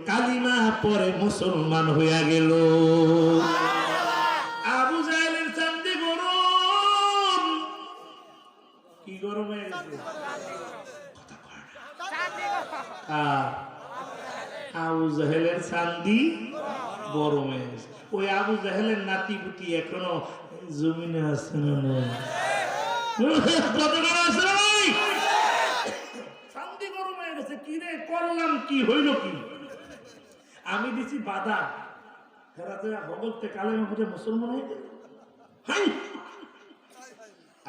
কালিমা পরে মুসলমান হইয়া গেল। আবু জাহেলের চান্দি গরম। কি গরম হয়ে গেছে? আবু জাহেলের চান্দি গরম হয়ে গেছে। ওই আবু জাহেলের নাতি পুতি এখনো জমিনে আছে না? চান্দি গরম হয়ে গেছে। কি রে করলাম, কি হইল কি? আমি দিছি বাধা, মুসলমান হয়ে গেল।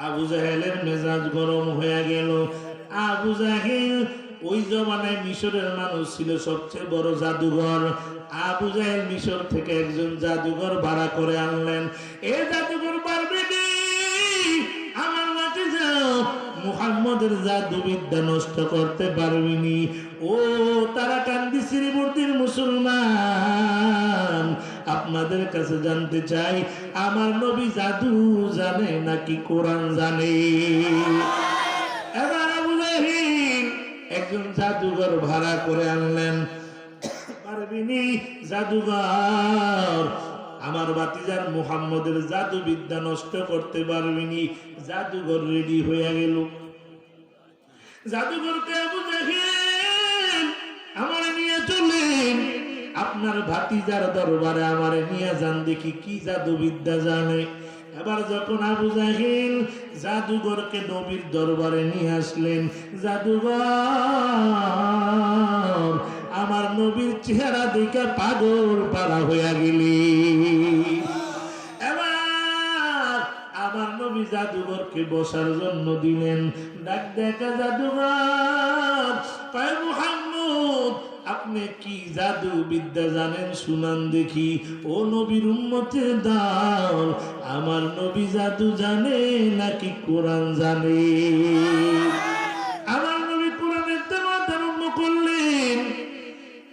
আবু জাহেলের মেজাজ গরম হয়ে গেল। আবু জাহেল ওই জমানায় মিশরের মানুষ ছিল সবচেয়ে বড় জাদুঘর। আবু জাহেল মিশর থেকে একজন জাদুঘর ভাড়া করে আনলেন। এ জাদুঘর পারবে না, আমার মাঠে যাও, মুহাম্মদের জাদুবিদ্যা নষ্ট করতে পারবিনি। ও তারা কান্দি শ্রীমূর্তির মুসলমান, আপনাদের কাছে জানতে চাই আমার নবী জাদু জানে নাকি কোরআন জানে? এবার আবু জাহেল একজন জাদুঘর ভাড়া করে আনলেন। পারবিনি জাদুঘর, আমার ভাতিজার মুহাম্মদের জাদুবিদ্যা নষ্ট করতে পারবিনি। জাদুঘর রেডি হয়ে গেল। জাদুঘরকে আবু জাহেল আমার নিয়ে চলেন, আপনার ভাতিজার দরবারে আমারে নিয়ে যান, দেখি কি জাদুবিদ্যা জানে। এবার যখন আবু জাহেল জাদুঘরকে নবীর দরবারে নিয়ে আসলেন, জাদুঘর আমার নবীর চেহারা দেখে পাগল পারা হইয়া গেলি। এবার আমার নবী জাদুঘরকে বসার জন্য দিলেন। ডাক দেখা জাদুঘর, মুহাম্মদ আপনি কি জাদু বিদ্যা জানেন শুনান দেখি। ও নবীর উম্মতের দল, আমার নবী জাদু জানে নাকি কোরআন জানে? আমার নবী কোরআনের তেলাওয়াত আরম্ভ করলেন,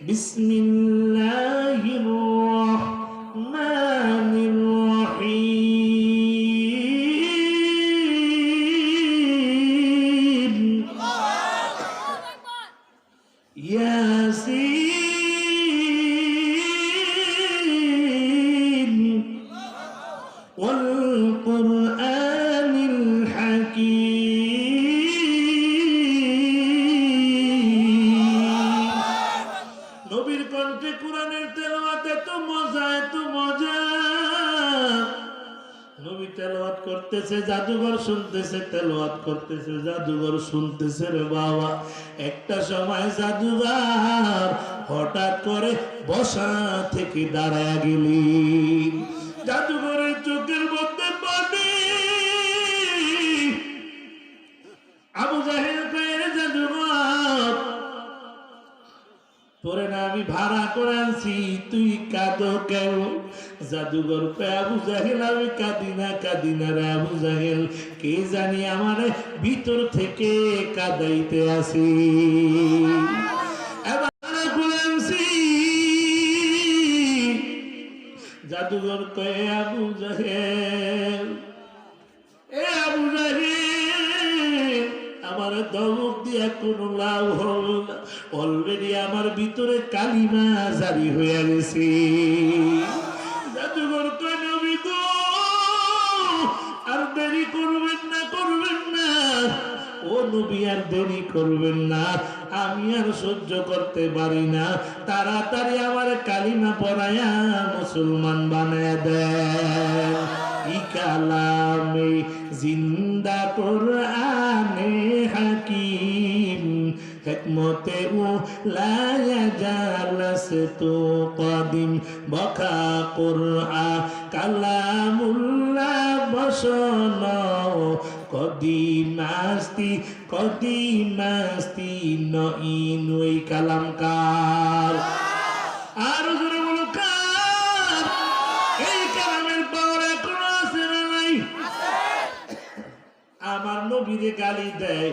বিসমিল্লাহির রহমানির রহিম, ইয়াসিন ওয়াল কুরআনিল হাকীম। নবীর কণ্ঠে কোরআনের তেলাওয়াত এত মজা, এত মজা। নবী তেলাওয়াত করতেছে, জাদুঘর শুনতেছে, তেলাওয়াত করতেছে, জাদুঘর শুনতেছে। রে বাবা, একটা সময় জাদুঘর হঠাৎ করে বসা থেকে দাঁড়ায় গেলি। জাদুঘরের চোখের মধ্যে পানি। আবু জাহেল কয়ে, জাদুঘর তোরে না আমি ভাড়া করে আনছি, তুই কাঁদো কেন? জাদুঘর কয়ে, আবু জাহেল আমি কাঁদি না, কাঁদি না রে আবু জাহেল, কে জানি আমার ভিতর থেকে কাঁদাইতে আসি। জাদুঘর কয়ে, আবু জাহেল, এ আবু জাহেল, আমার ধমক দিয়া কোনো লাভ হল না। অলরেডি আমার ভিতরে কালিমা জারি হয়ে গেছে। জাদুঘর কয়ে, নবী গো, আর দেরি করবেন না, করবেন না। ও নবী, আর দেরি করবেন না, আমি আর সহ্য করতে পারি না। তাড়াতাড়ি আমার কালিমা পড়ায়া মুসলমান বানায় দেন। ই কালামে জিন্দা কোরআনে হাকিম, হিকমতে উলায়া জালাসতু কদিম, বকা কোরআন কালামুল্লাহ বসন কদিমাস্তি, কদিমাস্তি নইন ওই কালামকার। আর জোরে বলো কার? এই কালামের পাওয়ার এখনো আছে না নাই? আমার নবীরে গালি দেয়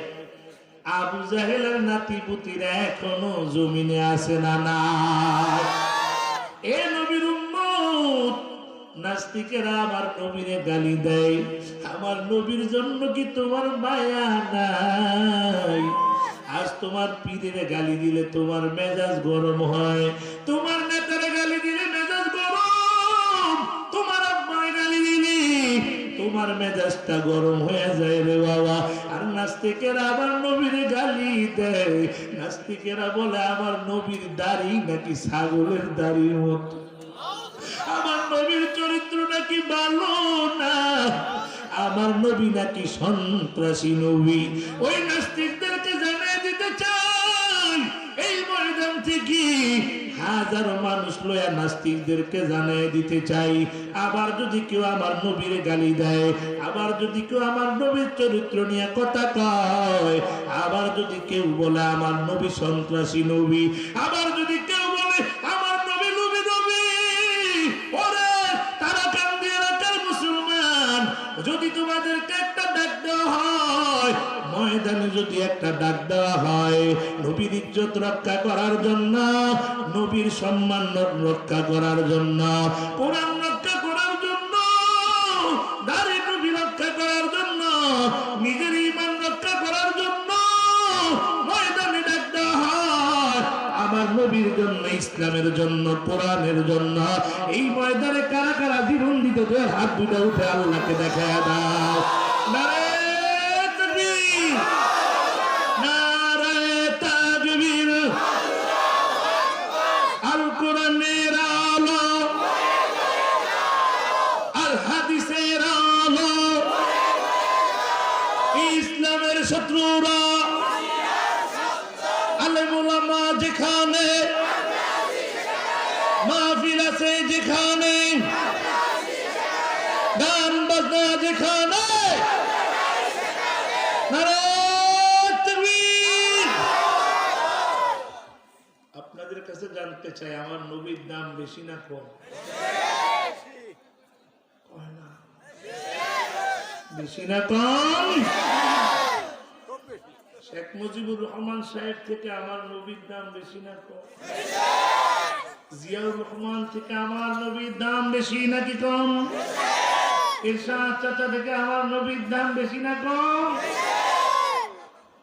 আবু জাহেলের নাতি পুতিরা এখনো জমিনে আছে না নাই? এ নবীর উম্মত, নাস্তিকেরা আমার নবীরে গালি দেয়। আমার নবীর জন্য কি তোমার মায়া নাই? আজ তোমার পীরের গালি দিলে তোমার মেজাজ গরম হয়, তোমার নেতারে গালি দিলে মেজাজ গরম, তোমার আব্বারে গালি দিলে তোমার মেজাজটা গরম হয়ে যায় রে বাবা। আর নাস্তিকেরা আবার নবীরে গালি দেয়। নাস্তিকেরা বলে আমার নবীর দাড়ি নাকি ছাগলের দাড়ির মতো, আমার নবীর চরিত্র নাকি ভালো না, আমার নবী নাকি সন্ত্রাসী নবী। ওই নাস্তিকদেরকে জানিয়ে দিতে চাই, এই ময়দান থেকে হাজারো মানুষ লয়া নাস্তিকদেরকে জানিয়ে দিতে চাই, আবার যদি কেউ আমার নবীর গালি দেয়, আবার যদি কেউ আমার নবীর চরিত্র নিয়ে কথা কয়, আবার যদি কেউ বলে আমার নবী সন্ত্রাসী নবী, আবার যদি কেউ বলে আমার নবী নবী নবী, ওরে তারা কান দিয়ে রাখার মুসলমান, যদি তোমাদেরকে একটা ডাক দেওয়া হয়, ময়দানে যদি একটা ডাক দেওয়া হয় নবীর ইজ্জত রক্ষা করার জন্য, নবীর সম্মান রক্ষা করার জন্য, কোরআন রক্ষা করার জন্য, দাড়ি টুপি রক্ষা করার জন্য, নিজের ঈমান রক্ষা করার জন্য ময়দানে ডাক দেওয়া হয়, আমার নবীর জন্য, ইসলামের জন্য, কোরআনের জন্য, এই ময়দানে কারা কারা জীবন দিতে চায় হাত দুটো উঠে আল্লাহকে দেখায় দাও। নারে তাকবীর, নারে তাকবীর। আল কোরআনের আলো, আল হাদিসের আলো, ইসলামের শত্রুরা, আলেম ওলামা যেখানে, মাহফিল আছে যেখানে, গান বাজনা যেখানে, নারে তাকবীর। আপনাদের জানতে চাই আমার নবীর দাম বেশি না কম? বেশি না কম? শেখ মুজিবুর রহমান সাহেব থেকে আমার নবীর দাম বেশি না কম? জিয়াউর রহমান থেকে আমার নবীর দাম বেশি নাকি কম? এরশাদ চাচা থেকে আমার নবীর দাম বেশি না কম?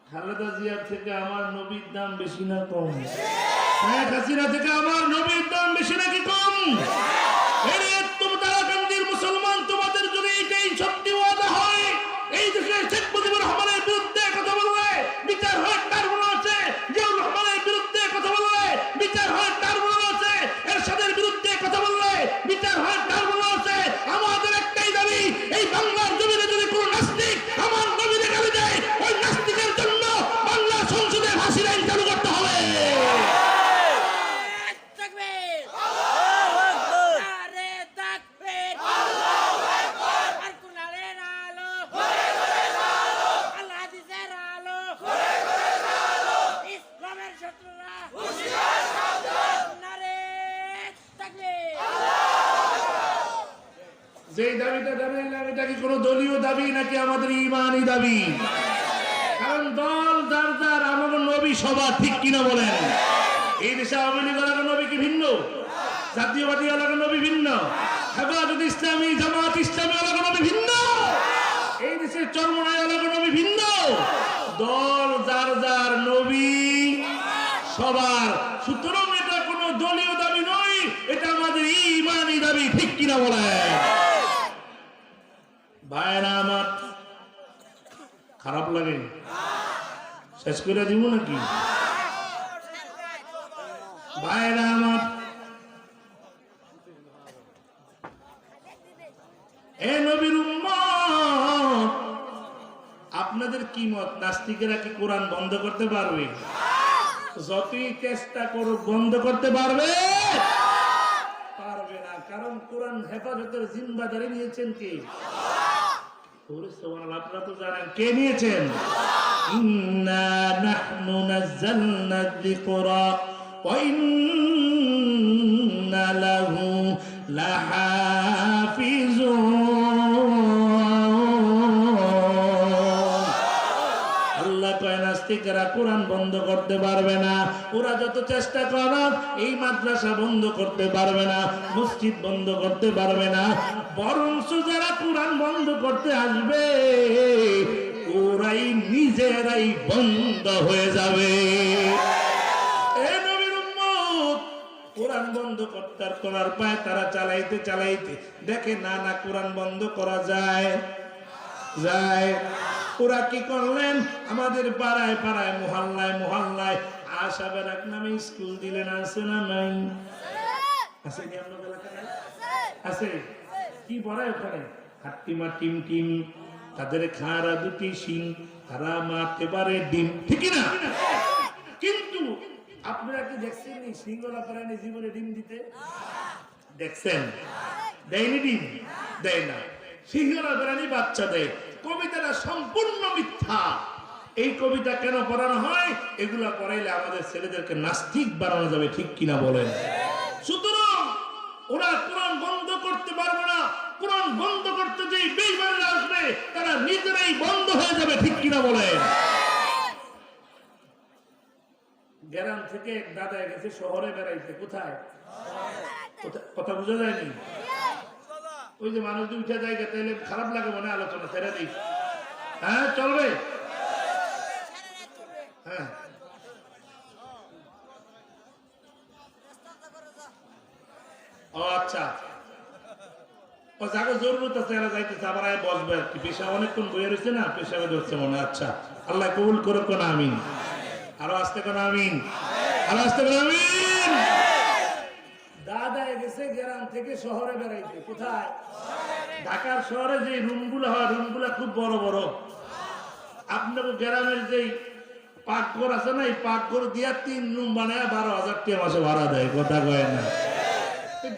খালেদা জিয়া থেকে আমার নবীর দাম বেশি না কম? শেখ হাসিনা থেকে আমার নবীর দাম বেশি নাকি কম? মুসলমান, তোমাদের যদি এটাই সত্যি ওয়াদা হয়, এই দেশে শেখ মুজিবুর রহমানের বিরুদ্ধে কথা বললে বিচার হয়, তার মনে আছে জিয়াউর রহমানের বিরুদ্ধে কথা বললে বিচার হয়, তার মনে আছে এরশাদের বিরুদ্ধে কথা বললে বিচার হয়, তার মনে আছে। আমাদের একটাই দাবি, এই বাংলার জমিনে যদি কোনো নাস্তিক আমার নবীকে গালি দেয়, ওই নাস্তিকের জন্য বাংলা সংসদে ফাঁসির আইন চালু করতে হবে। যে দাবিটা জানাইলাম, এটা কি কোনো দলীয় দাবি নাকি আমাদের ইমানি দাবি? কারণ দল যার যার, আমাদের নবী সবার, ঠিক কিনা বলেন? এই দেশে আওয়ামী লীগ আলাদা, নবী কি ভিন্ন? জাতীয়বাদী আলাদা, নবী ভিন্ন? হেফাজত ইসলামী, জামাত ইসলামী আলাদা, নবী ভিন্ন? এই দেশের চরমনাই আলাদা, নবী ভিন্ন? দল যার যার, নবী সবার। সুতরাং এটা কোনো দলীয় দাবি নয়, এটা আমাদের ইমানি দাবি, ঠিক কিনা বলেন? ভাইরা আমার, খারাপ লাগে? শেষ করে দিব নাকি? ভাইরা আমার, এ নবীর উম্মত, আপনাদের কি মত? নাস্তিকেরা কি কোরআন বন্ধ করতে পারবে? যতই চেষ্টা করুক বন্ধ করতে পারবে? পারবে না। কারণ কোরআন হেফাজতের জিম্মাদারি নিয়েছেন কে? আপনারা তো জানেন কে নিয়েছেন। ইন্না নাহনু নাযালনা যিকরা ওয়া ইন্না লাহু লাহাফিজুন। আল্লাহ কয় নাস্তিকেরা কোরআন বন্ধ করতে পারবে না। ওরা যত চেষ্টা করে এই মাদ্রাসা বন্ধ করতে পারবে না, মসজিদ বন্ধ করতে পারবে না। বরং যারা কোরআন বন্ধ করতে আসবে, ওরাই নিজেরাই বন্ধ হয়ে যাবে। এ নবীর উম্মত, কোরআন বন্ধ করতে করার পায় তারা চালাইতে চালাইতে দেখে না না কোরআন বন্ধ করা যায়। ওরা কি করলেন? আমাদের পাড়ায় পাড়ায়, মহল্লায় মহল্লায় আশা বেরাক নামে স্কুল দিলেন। আছে না নাই? আছে কি আপনাদের এলাকায়? আছে। কি পড়ায় ওখানে? হাট্টিমা টিম টিম, তাদের খাঁড়া দুটি শিং, তারা মারতে পারে ডিম, ঠিক না? কিন্তু আপনারা কি দেখছেন সিংহলা প্রাণী জীবনে ডিম দিতে? দেখছেন? দেয়নি ডিম? দেয় না। সিংহলা প্রাণী বাচ্চা দেয়। কবিতাটা সম্পূর্ণ মিথ্যা। এই কবিতা কেন পড়ানো হয়? এগুলা পড়াইলে আমাদের ছেলেদেরকে নাস্তিক বানানো যাবে, ঠিক কিনা বলেন? সুতরাং ওরা কোরআন বন্ধ করতে পারবে না। কোরআন বন্ধ করতে যে বেঈমানরা আসবে, তারা নিজেরাই বন্ধ হয়ে যাবে, ঠিক কিনা বলেন? গ্রাম থেকে এক দাদা গেছে শহরে বেড়াইতে। কোথায়? কথা বুঝা যায়নি? ওই যে মানুষ উঠে জায়গা, তাইলে খারাপ লাগে মনে আলোচনা ছেড়ে দিই। হ্যাঁ চলবে? হ্যাঁ ও আচ্ছা, ও যাকে জরুরত আছে এরা যাইতেছে, আবার আয় বসবে আর কি। পেশা অনেকক্ষণ বইয়ে রয়েছে না, পেশাবে ধরছে মনে। আচ্ছা, আল্লাহ কবুল করুক। কোন আমিন। আরো আসতে কোন আমিন। আরো আসতে কোন আমিন। দাদা গেছে গ্রাম থেকে শহরে বেড়াইতে। কোথায়? ঢাকার শহরে যে রুমগুলো হয়, রুমগুলো খুব বড় বড়। আপনার গ্রামের যে পাকঘর আছে না, এই পাকঘর দিয়া 3 রুম বানায় 12,000 টাকা মাসে ভাড়া দেয়। কথা কয় না?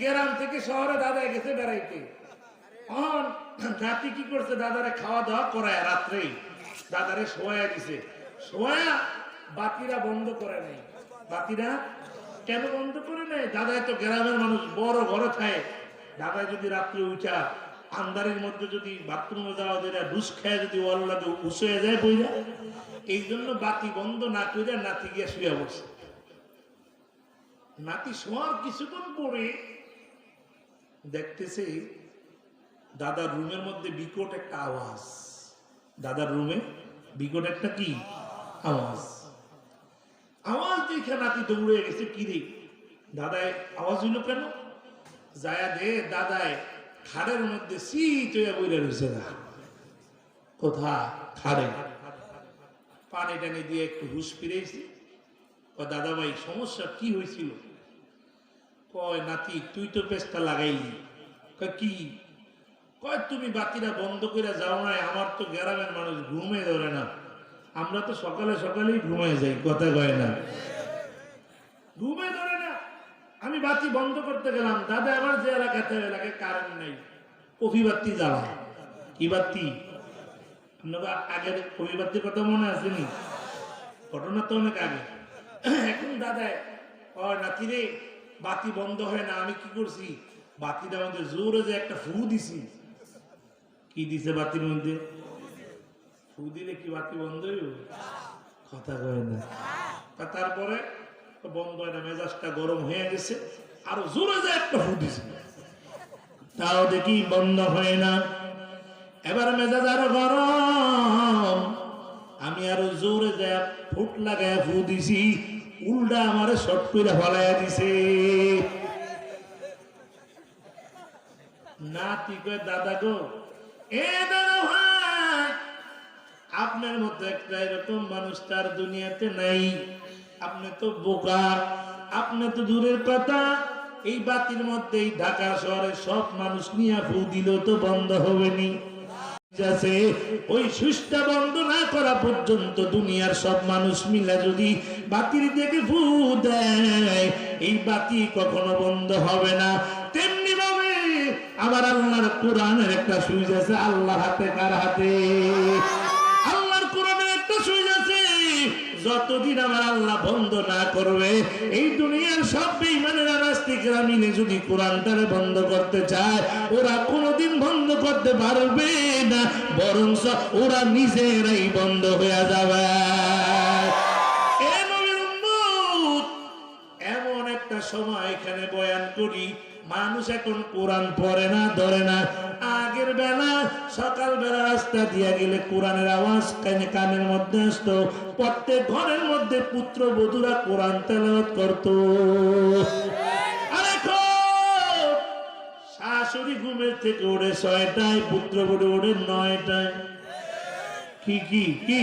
গ্রাম থেকে শহরে দাদা গেছে বেড়াইতে। নাতি কি করছে? দাদারে খাওয়া দাওয়া করায় রাত্রেই দাদারে শোয়া দিছে। শোয়া বাতিরা বন্ধ করে নাই। বাতিরা কেন বন্ধ করে নেয়? দাদাই তো গ্রামের মানুষ, বড় ঘরে থাকে। দাদাই যদি রাত্রে উঠা আন্ধারের মধ্যে যদি বাথরুমে যাওয়া যায় ডুস খেয়ে যদি ওয়াল লাগে উঁচু হয়ে যায় বইরা, এই জন্য বাতি বন্ধ না করে নাতি গিয়া শুয়ে বসে। নাতি শোয়ার কিছুক্ষণ পরে দেখতেছে দাদার রুমের মধ্যে বিকট একটা আওয়াজ। দাদার রুমে বিকট একটা কি আওয়াজ। আওয়াজ দেখে নাতি দৌড়ে গেছে, কি রে দাদায় আওয়াজ হইল কেন? যায়া দে দাদায় খাড়ের মধ্যে শীত হয়ে বইরে রয়েছে না। কোথা? খাড়ে। পানি টানি দিয়ে একটু হুশ ফিরেছি। দাদা ভাই সমস্যা কি হয়েছিল? কয় নাতি তুই তো পেস্টটা লাগাইলি। কি? কয় তুমি বাতিটা বন্ধ করে যাও নাই, আমার তো গ্রামের মানুষ ঘুমে ধরে না, আমরা তো সকালে সকালেই ঘুমে যাই, কথা কয় না, ঘুমে ধরে না। আমি বাতি বন্ধ করতে গেলাম, দাদা আবার যে এলাকাতে এলাকায় কারেন্ট নাই, কফি বাতি জ্বালা। কি বাতি? আপনার আগের কফি বাতির কথা মনে আসেনি? ঘটনা তো অনেক আগে। এখন দাদায় নাতি রে বাতি বন্ধ হয় না, আমি কি করছি বাতিটা মধ্যে জোরে যে একটা ফু দিছি। কি দিছে বাতির মধ্যে? ফু দিলে কি বাতি বন্ধ হইব? কথা কয় না। তারপরে বন্ধ হয় না, মেজাজটা গরম হয়ে গেছে, আরো জোরে যে একটা ফু দিছে, তাও দেখি বন্ধ হয় না। এবার মেজাজ আরো গরম, আমি আরো জোরে যায় ফুট লাগায় ফু দিছি, উল্টা আমার শর্ট করে ফলাইয়া দিছে। নাতি কয় দাদা গো, এ দাদা ভাই আপনার মতো একটা এরকম মানুষ তার দুনিয়াতে নাই, আপনি তো বোকা, আপনি তো দূরের কথা, এই বাতির মধ্যেই ঢাকা শহরে সব মানুষ নিয়ে ফু দিল তো বন্ধ হবে নি। ওই সুইচটা বন্ধ না করা পর্যন্ত দুনিয়ার সব মানুষ মিলে যদি বাতির দিকে ফু দেয়, এই বাতি কখনো বন্ধ হবে না। তেমনি ভাবে আমার আল্লাহর কোরআনের একটা সুইচ আছে, আল্লাহ হাতে, কার হাতে? আল্লাহর কোরআনের একটা সুইচ আছে, যতদিন আমার আল্লাহ বন্ধ না করবে, এই দুনিয়ার সব বেঈমানেরা নাস্তিকরা মিলে যদি কোরআনটারে বন্ধ করতে চায়, ওরা কোনোদিন বন্ধ করতে পারবে না, বরং ওরা নিজেরাই বন্ধ হয়ে যাবে। এমন একটা সময় এখানে বয়ান করি, মানুষ এখন কোরআন পড়ে না, ধরে না। আগের বেলা সকাল বেলা রাস্তা দিয়া গেলে কোরআনের আওয়াজ কানের মধ্যে আসতো, প্রত্যেক ঘরের মধ্যে পুত্র বধূরা কোরআন তেলাওয়াত করত। আর এখন শাশুড়ি ঘুমের থেকে ওঠে 6টায়, পুত্র বধূ ওঠে 9টায়। কি কি কি?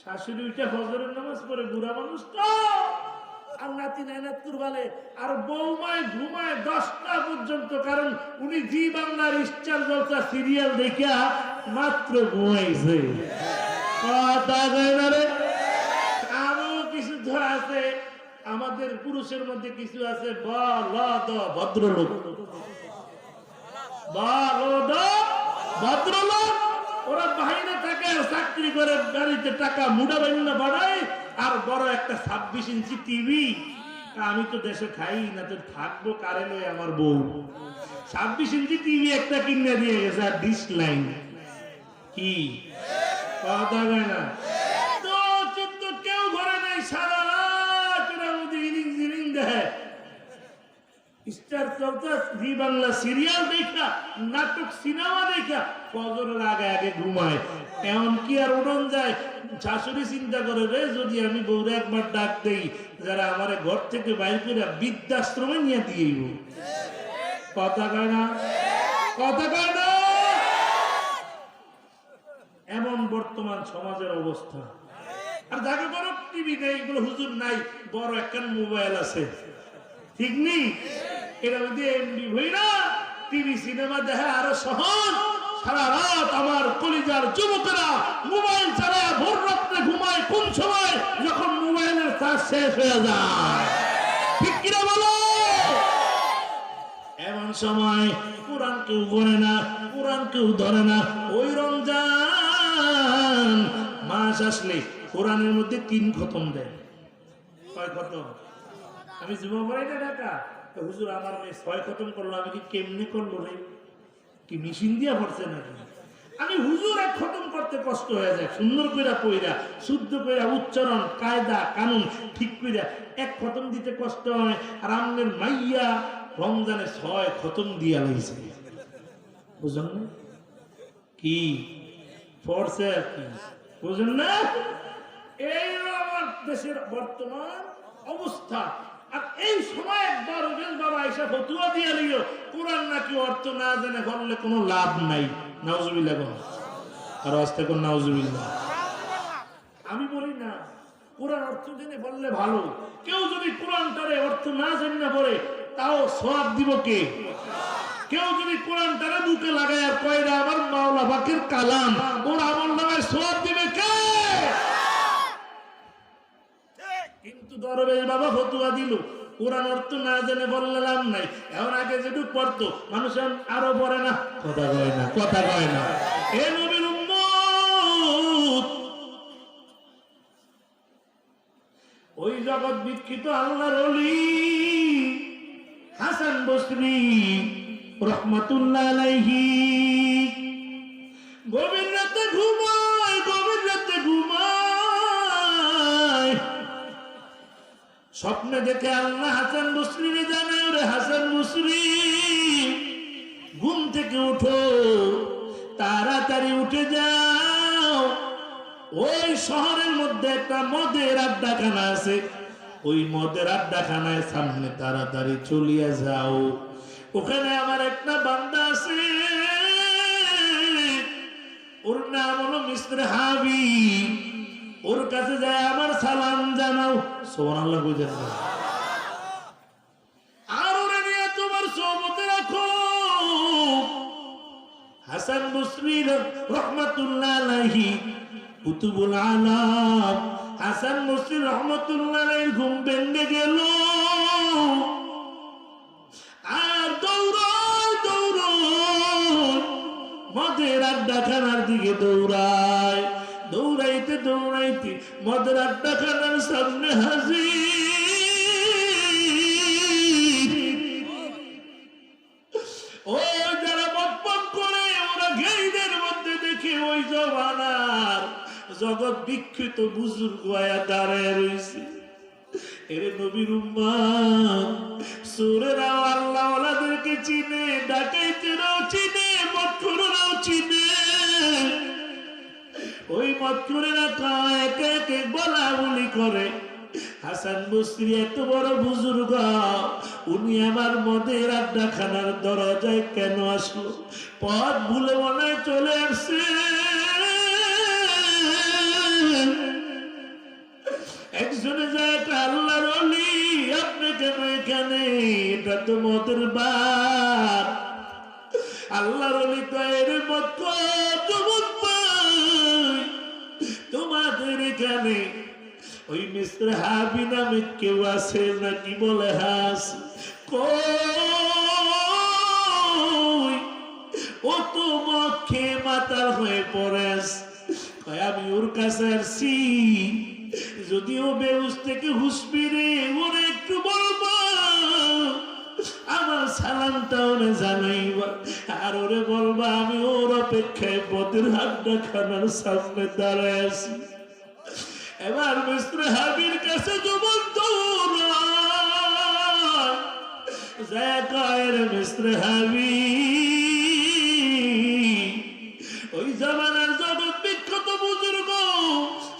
শাশুড়ি উঠে ফজরের নামাজ পড়ে, বুড়া মানুষ তো, আর নাতি নাইনাত কুরবালে, আর বৌমায় ঘুমায় 10টা পর্যন্ত, কারণ উনি জি বাংলার স্টার জলসা সিরিয়াল দেখিয়া মাত্র ঘুমাইছে। আরো কিছু তো আছে, আমাদের পুরুষের মধ্যে কিছু আছে ভদ্রলোক, ভদ্রলোক, ওরা বাহিরে থাকে, চাকরি করে, গাড়িতে টাকা মুড়া বান্না বাড়ায়, আর বড় একটা 26 ইঞ্চি টিভি। আমি তো দেশে খাই না, তো থাকবো কারে লয়? আমার বউ 26 ইঞ্চি টিভি একটা কিনে দিয়ে গেছে, আর ডিশ লাইন। কি কথা হয় না? তো চিত্ত কেউ ঘরে নেই, সারা রাত ইরিং জিরিং দেয়, স্টার চলতে জি বাংলা সিরিয়াল দেখা, নাটক সিনেমা দেখা, ফজরের আগে আগে ঘুমায়। এমন কি আর উড়ন যায়? শাশুড়ি চিন্তা করে, রে যদি আমি বউরে একবার ডাক দেই, যারা আমার ঘর থেকে বাইর করে বৃদ্ধাশ্রমে নিয়ে দিয়ে। কথা কয় না? কথা কয় না? এমন বর্তমান সমাজের অবস্থা। আর যাকে বড় টিভি নেই, এগুলো হুজুর নাই, বড় একটা মোবাইল আছে, ঠিক নেই? এটা মধ্যে এমবি ভইরা টিভি সিনেমা দেখা আরো সহজ। সারা রাত আমার কলিজার যুবকেরা মোবাইল চালায় ভোর রাত্রে ঘুমায়, কোন সময়? যখন মোবাইলের চার্জ শেষ হয়ে যায়। ঠিক কিনা বলো? এমন সময় কোরআন কেউ পড়ে না, কোরআন কেউ ধরে না। ওই রমজান মাস আসলে কোরআনের মধ্যে 3 খতম দেয়। কয় খতম? আমি জুমা পড়াই না ঢাকা, হুজুর আমার মেয়ে 6 খতম করলো, আমি কি কেমনে করলো রে, কি মেশিন দিয়া পড়ছে নাকি? আমি হুজুর এক খতম করতে কষ্ট হয়ে যায়, সুন্দর কইরা পইরা শুদ্ধ কইরা উচ্চারণ কায়দা কানুন ঠিক কইরা এক খতম দিতে কষ্ট হয়, আর আমনের মাইয়া রমজানে 6 খতম দিয়া লইছে। বুঝলেন না কি পড়ছে আর কি, বুঝলেন না? এই আমার দেশের বর্তমান অবস্থা। আর এই সময় দরবেশ বাবা এসে ফতুয়া দিয়ে দিল কোরআন নাকি অর্থ না জেনে বললে কোনো লাভ নাই। নাউজুবিল্লাহ বল, আর আস্তে কোন নাউজুবিল্লাহ। আমি বলি না কোরআন অর্থ জেনে বললে ভালো, কেউ যদি কোরআনটারে অর্থ না জেনে পড়ে তাও সওয়াব দিব কে? কেউ যদি কোরআনটারে বুকে লাগায় আর কয় আমার মাওলা পাকের কালাম, ওর আমল নামায় সওয়াব দিবে কে? কিন্তু দরবেশ বাবা ফতুয়া দিল কোরআন অর্থ না জেনে বললে লাভ নাই। এখন আগে যেটুক পড়তো মানুষ আরো পড়ে না, কথা কয় না, কথা কয় না। এ নবীর উম্মত, ওই জগৎ বিখ্যাত আল্লাহর ওলি হাসান বসরি রহমাতুল্লাহ আলাইহি গভীর রাতে ঘুমায়, গভীর রাতে ঘুমায়, স্বপ্নে দেখে আল্লাহ হাসান বসরিরে জানায়, ওরে হাসান বসরি ঘুম থেকে উঠো, তাড়াতাড়ি উঠে যাও, ওই শহরের মধ্যে একটা মদের আড্ডাখানা আছে, ওই মদের আড্ডাখানায় সামনে তাড়াতাড়ি চলিয়া যাও, ওখানে আমার একটা বান্দা আছে, ওর নাম হলো মিস্টার হাবি, ওর কাছে যায় আমার সালাম জানাও। সুবহানাল্লাহ বুঝেন না? আর ওরে নিয়ে তোমার সোহবতে রাখো। হাসান বসরি রহমাতুল্লাহ আলাইহি কুতুবুল আলাম, হাসান বসরি রহমাতুল্লাহ আলাইহি ঘুম ভেঙে গেল আর দৌড়ায় দৌড়ায় মদের আড্ডাখানার দিকে দৌড়ায়, দৌড়াইতে দৌড়াইতে মদের আড্ডাখানার সামনে হাজির। ওই যারা বকবক করে ওরা ঘেইদের মধ্যে দেখে ওই জমানার জগৎ বিখ্যাত বুজুর্গ আয়া দাঁড়ায় রয়েছে। এরে নবীর উম্মত, সুরেরাও আল্লাহ ওয়ালাদেরকে চিনে, ডাকাইতেরাও চিনে, মদখোরেরাও চিনে। ওই মদখোরেরা একে একে বলা বলি করে হাসান বসরি এত বড় বুজুর্গ, উনি আমার মদের আড্ডাখানার দরজায় কেন আসলো? পথ ভুলে মনে চলে আসছে। একজনে যায় আল্লাহর ওলি, আপনি কেন এখানে? এটা তো মদের বার। আল্লাহর ওলি কয় রে মত যুবক ভাই, তোমাদের এখানে ওই মিস্টার হাবি নামে কেউ আছে নাকি? বলে হাস। কই ও তো মদ খেয়ে মাতাল হয়ে পড়ে আছে। আমি ওর কাছে আসছি, যদিও বেহুশ থেকে হুশ ফিরে ওরে একটু বলবা, আমার সালামটা ওরে জানাইবা, আর ওরে বলবা আমি ওর অপেক্ষায় পথের আড্ডাখানার সামনে দাঁড়ায় আছি। এবার মিস্টার হাবির কাছে যুবক দৌড়ায়, মিস্টার হাবি ওই জামানার জগৎ বিখ্যাত বুজুর্গ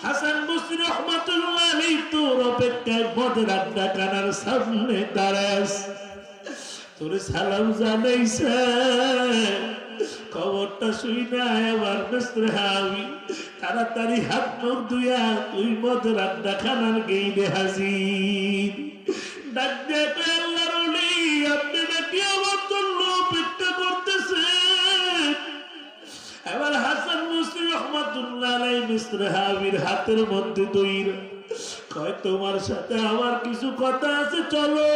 হাসান বসরি রহমাতুল্লাহ আলাইহি তোর অপেক্ষায় মদের আড্ডাখানার সামনে দাঁড়ায় আছে, তোর সালাম জানাইছে। খবরটা শুই না এবার মিস্টার হাবি তাড়াতাড়ি হাত মুখ ধুইয়া তুই মদের আড্ডাখানার গেইটে হাজির। ডাক দিয়ে আল্লাহর ওলি, আপনি নাকি আমার জন্য অপেক্ষা করতেছেন? এবার হাসান বসরি রহমাতুল্লাহ আলাইহি মিস্টার হাবির হাতের মধ্যে দইরা কয় তোমার সাথে আমার কিছু কথা আছে, চলো।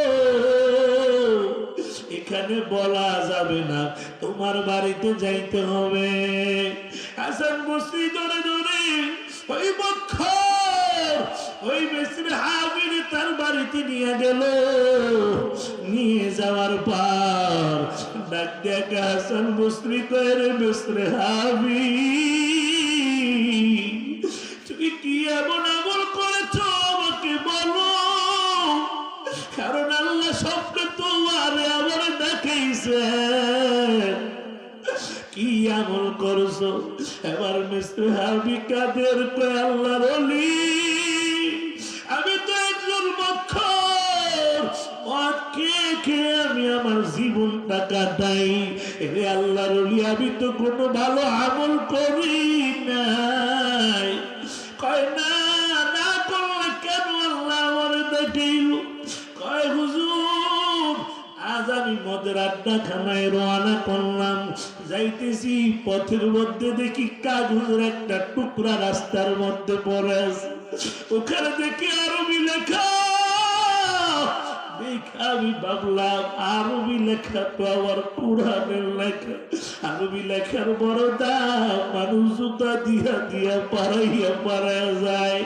এখানে বলা যাবে না, তোমার বাড়িতে যাইতে হবে। হাসান বসরি ধরে ধরে ওই বক্ষয় ওই মিসরে হাবিল তার বাড়িতে নিয়ে গেল। নিয়ে যাওয়ার পর ডাক দেখা হাসান বসরি কয়ে, রে মিসরে হাবিল, তুমি কি এমন আমল করেছো আমাকে বলো, কারণ আল্লাহ স্বপ্নে তোমারে আমার দেখাইছে। কি আমল করছো? এবার মিস্ত্রি হাবি কাদের কয়, আল্লাহর ওলি, আমি তো একজন মক্খর, মদ খেয়ে খেয়ে আমি আমার জীবনটা কাটাই। এরে আল্লাহর ওলি, আমি তো কোনো ভালো আমল করি নাই। কয় না, না করলে কেন আল্লাহ আমার দেখাইল? কয় হুজুর, আজ আমি মদের আড্ডা খানায় রওনা করলাম, যাইতেছি পথের মধ্যে দেখি কাগজের একটা টুকরা রাস্তার মধ্যে পড়ে আছে। ওখানে দেখি আরবি লেখা। দেখা আমি ভাবলাম আরবি লেখা তো আমার কোরআনের লেখা। আরবি লেখার বড় দাম, মানুষ জুতা দিয়া দিয়া পাড়াইয়া পাড়াইয়া যায়।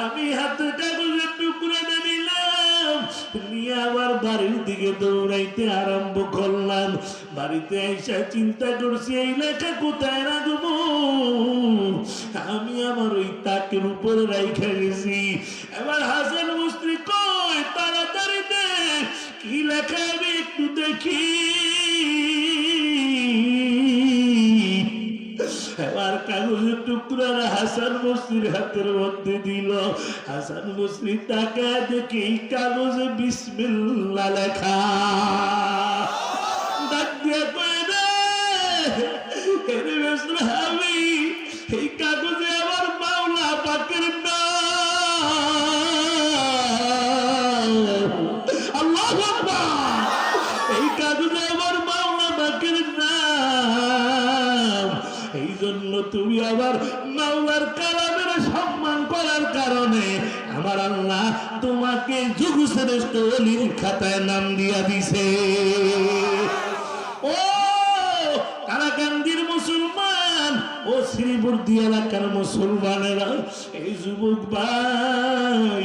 আমি হাতে কাগজের টুকরাটা নিলাম, নিয়ে আবার বাড়ির দিকে দৌড়াইতে আরম্ভ করলাম। বাড়িতে এসে চিন্তা করছি এই লেখা কোথায় রাখবো। আমি আমার ওই তাকের উপরে রাইখা গেছি। এবার হাসান বসরি কয়, তাড়াতাড়ি দে, কি লেখা আমি একটু দেখি। এবার কাগজের টুকরা হাসান বসরির হাতের মধ্যে দিল। হাসান বসরি তাকায় দেখে এই কাগজে বিসমিল্লাহ লেখা। ডাক দিয়ে কয়, রে মিস্টার হাবি, এই কাগজে আমার মাওলা পাকের নাম। আল্লাহু আকবার। এই কাগজে আমার মাওলা পাকের নাম। এই জন্য তুমি আবার মাওলার কালামের সম্মান করার কারণে আমার আল্লাহ তোমাকে যুগ শ্রেষ্ঠ ওলির খাতায় নাম দিয়া দিছে। ও কারাকান্দির মুসলমান, ও শ্রীবর্দী এলাকার মুসলমানেরা, এই যুবক ভাই,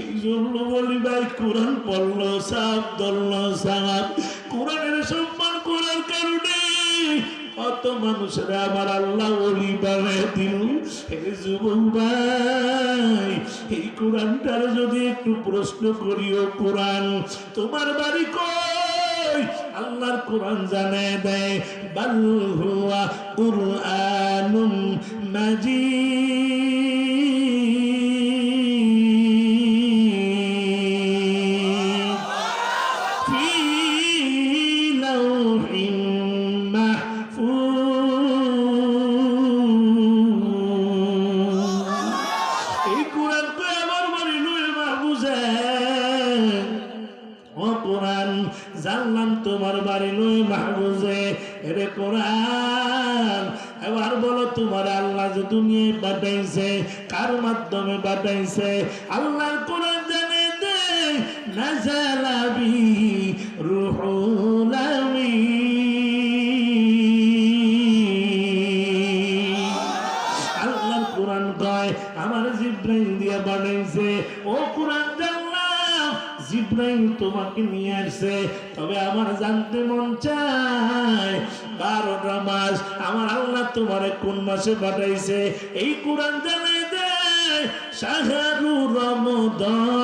এই জন্য বলি ভাই, কোরআন পড়লো সাপ, ধরলো সাপ। কোরআনের সম্মান করার কারণে কত মানুষরা আমার আল্লাহ ওলি বানায় দিল। এই যুবক ভাই, এই কোরআনটার যদি একটু প্রশ্ন করিও, কোরআন তোমার বাড়ি কই? আল্লাহর কোরআন জানায় দেয়, বাল হুয়া কুরআনুম মাজিদ ফি লাউহিন মাহফুজ। এই কোরআন তো আমার বাড়ি লয়ে মাহফুজে। ও কোরআন, জানলাম তোমার বাড়ি লয়ে মাহফুজে। রে কোরআন, এবার বলো তোমার আল্লাহ যে দুনিয়ায় পাঠাইছে, কার মাধ্যমে পাঠাইছে? আল্লাহর কোরআন জানে দে, নাযালা বিহি রূহুল আমিন। আল্লাহর কোরআন কয় আমার জিব্রাইল দিয়া বানাইছে। ও কোরআন জানলাম জিব্রাইল তোমাকে নিয়ে আসছে, তবে আমার জানতে মন চায় 12টা মাস আমার আল্লাহ তোমারে কোন মাসে পাঠাইছে? এই কোরআন জানাই দে, শাহরু রমাদান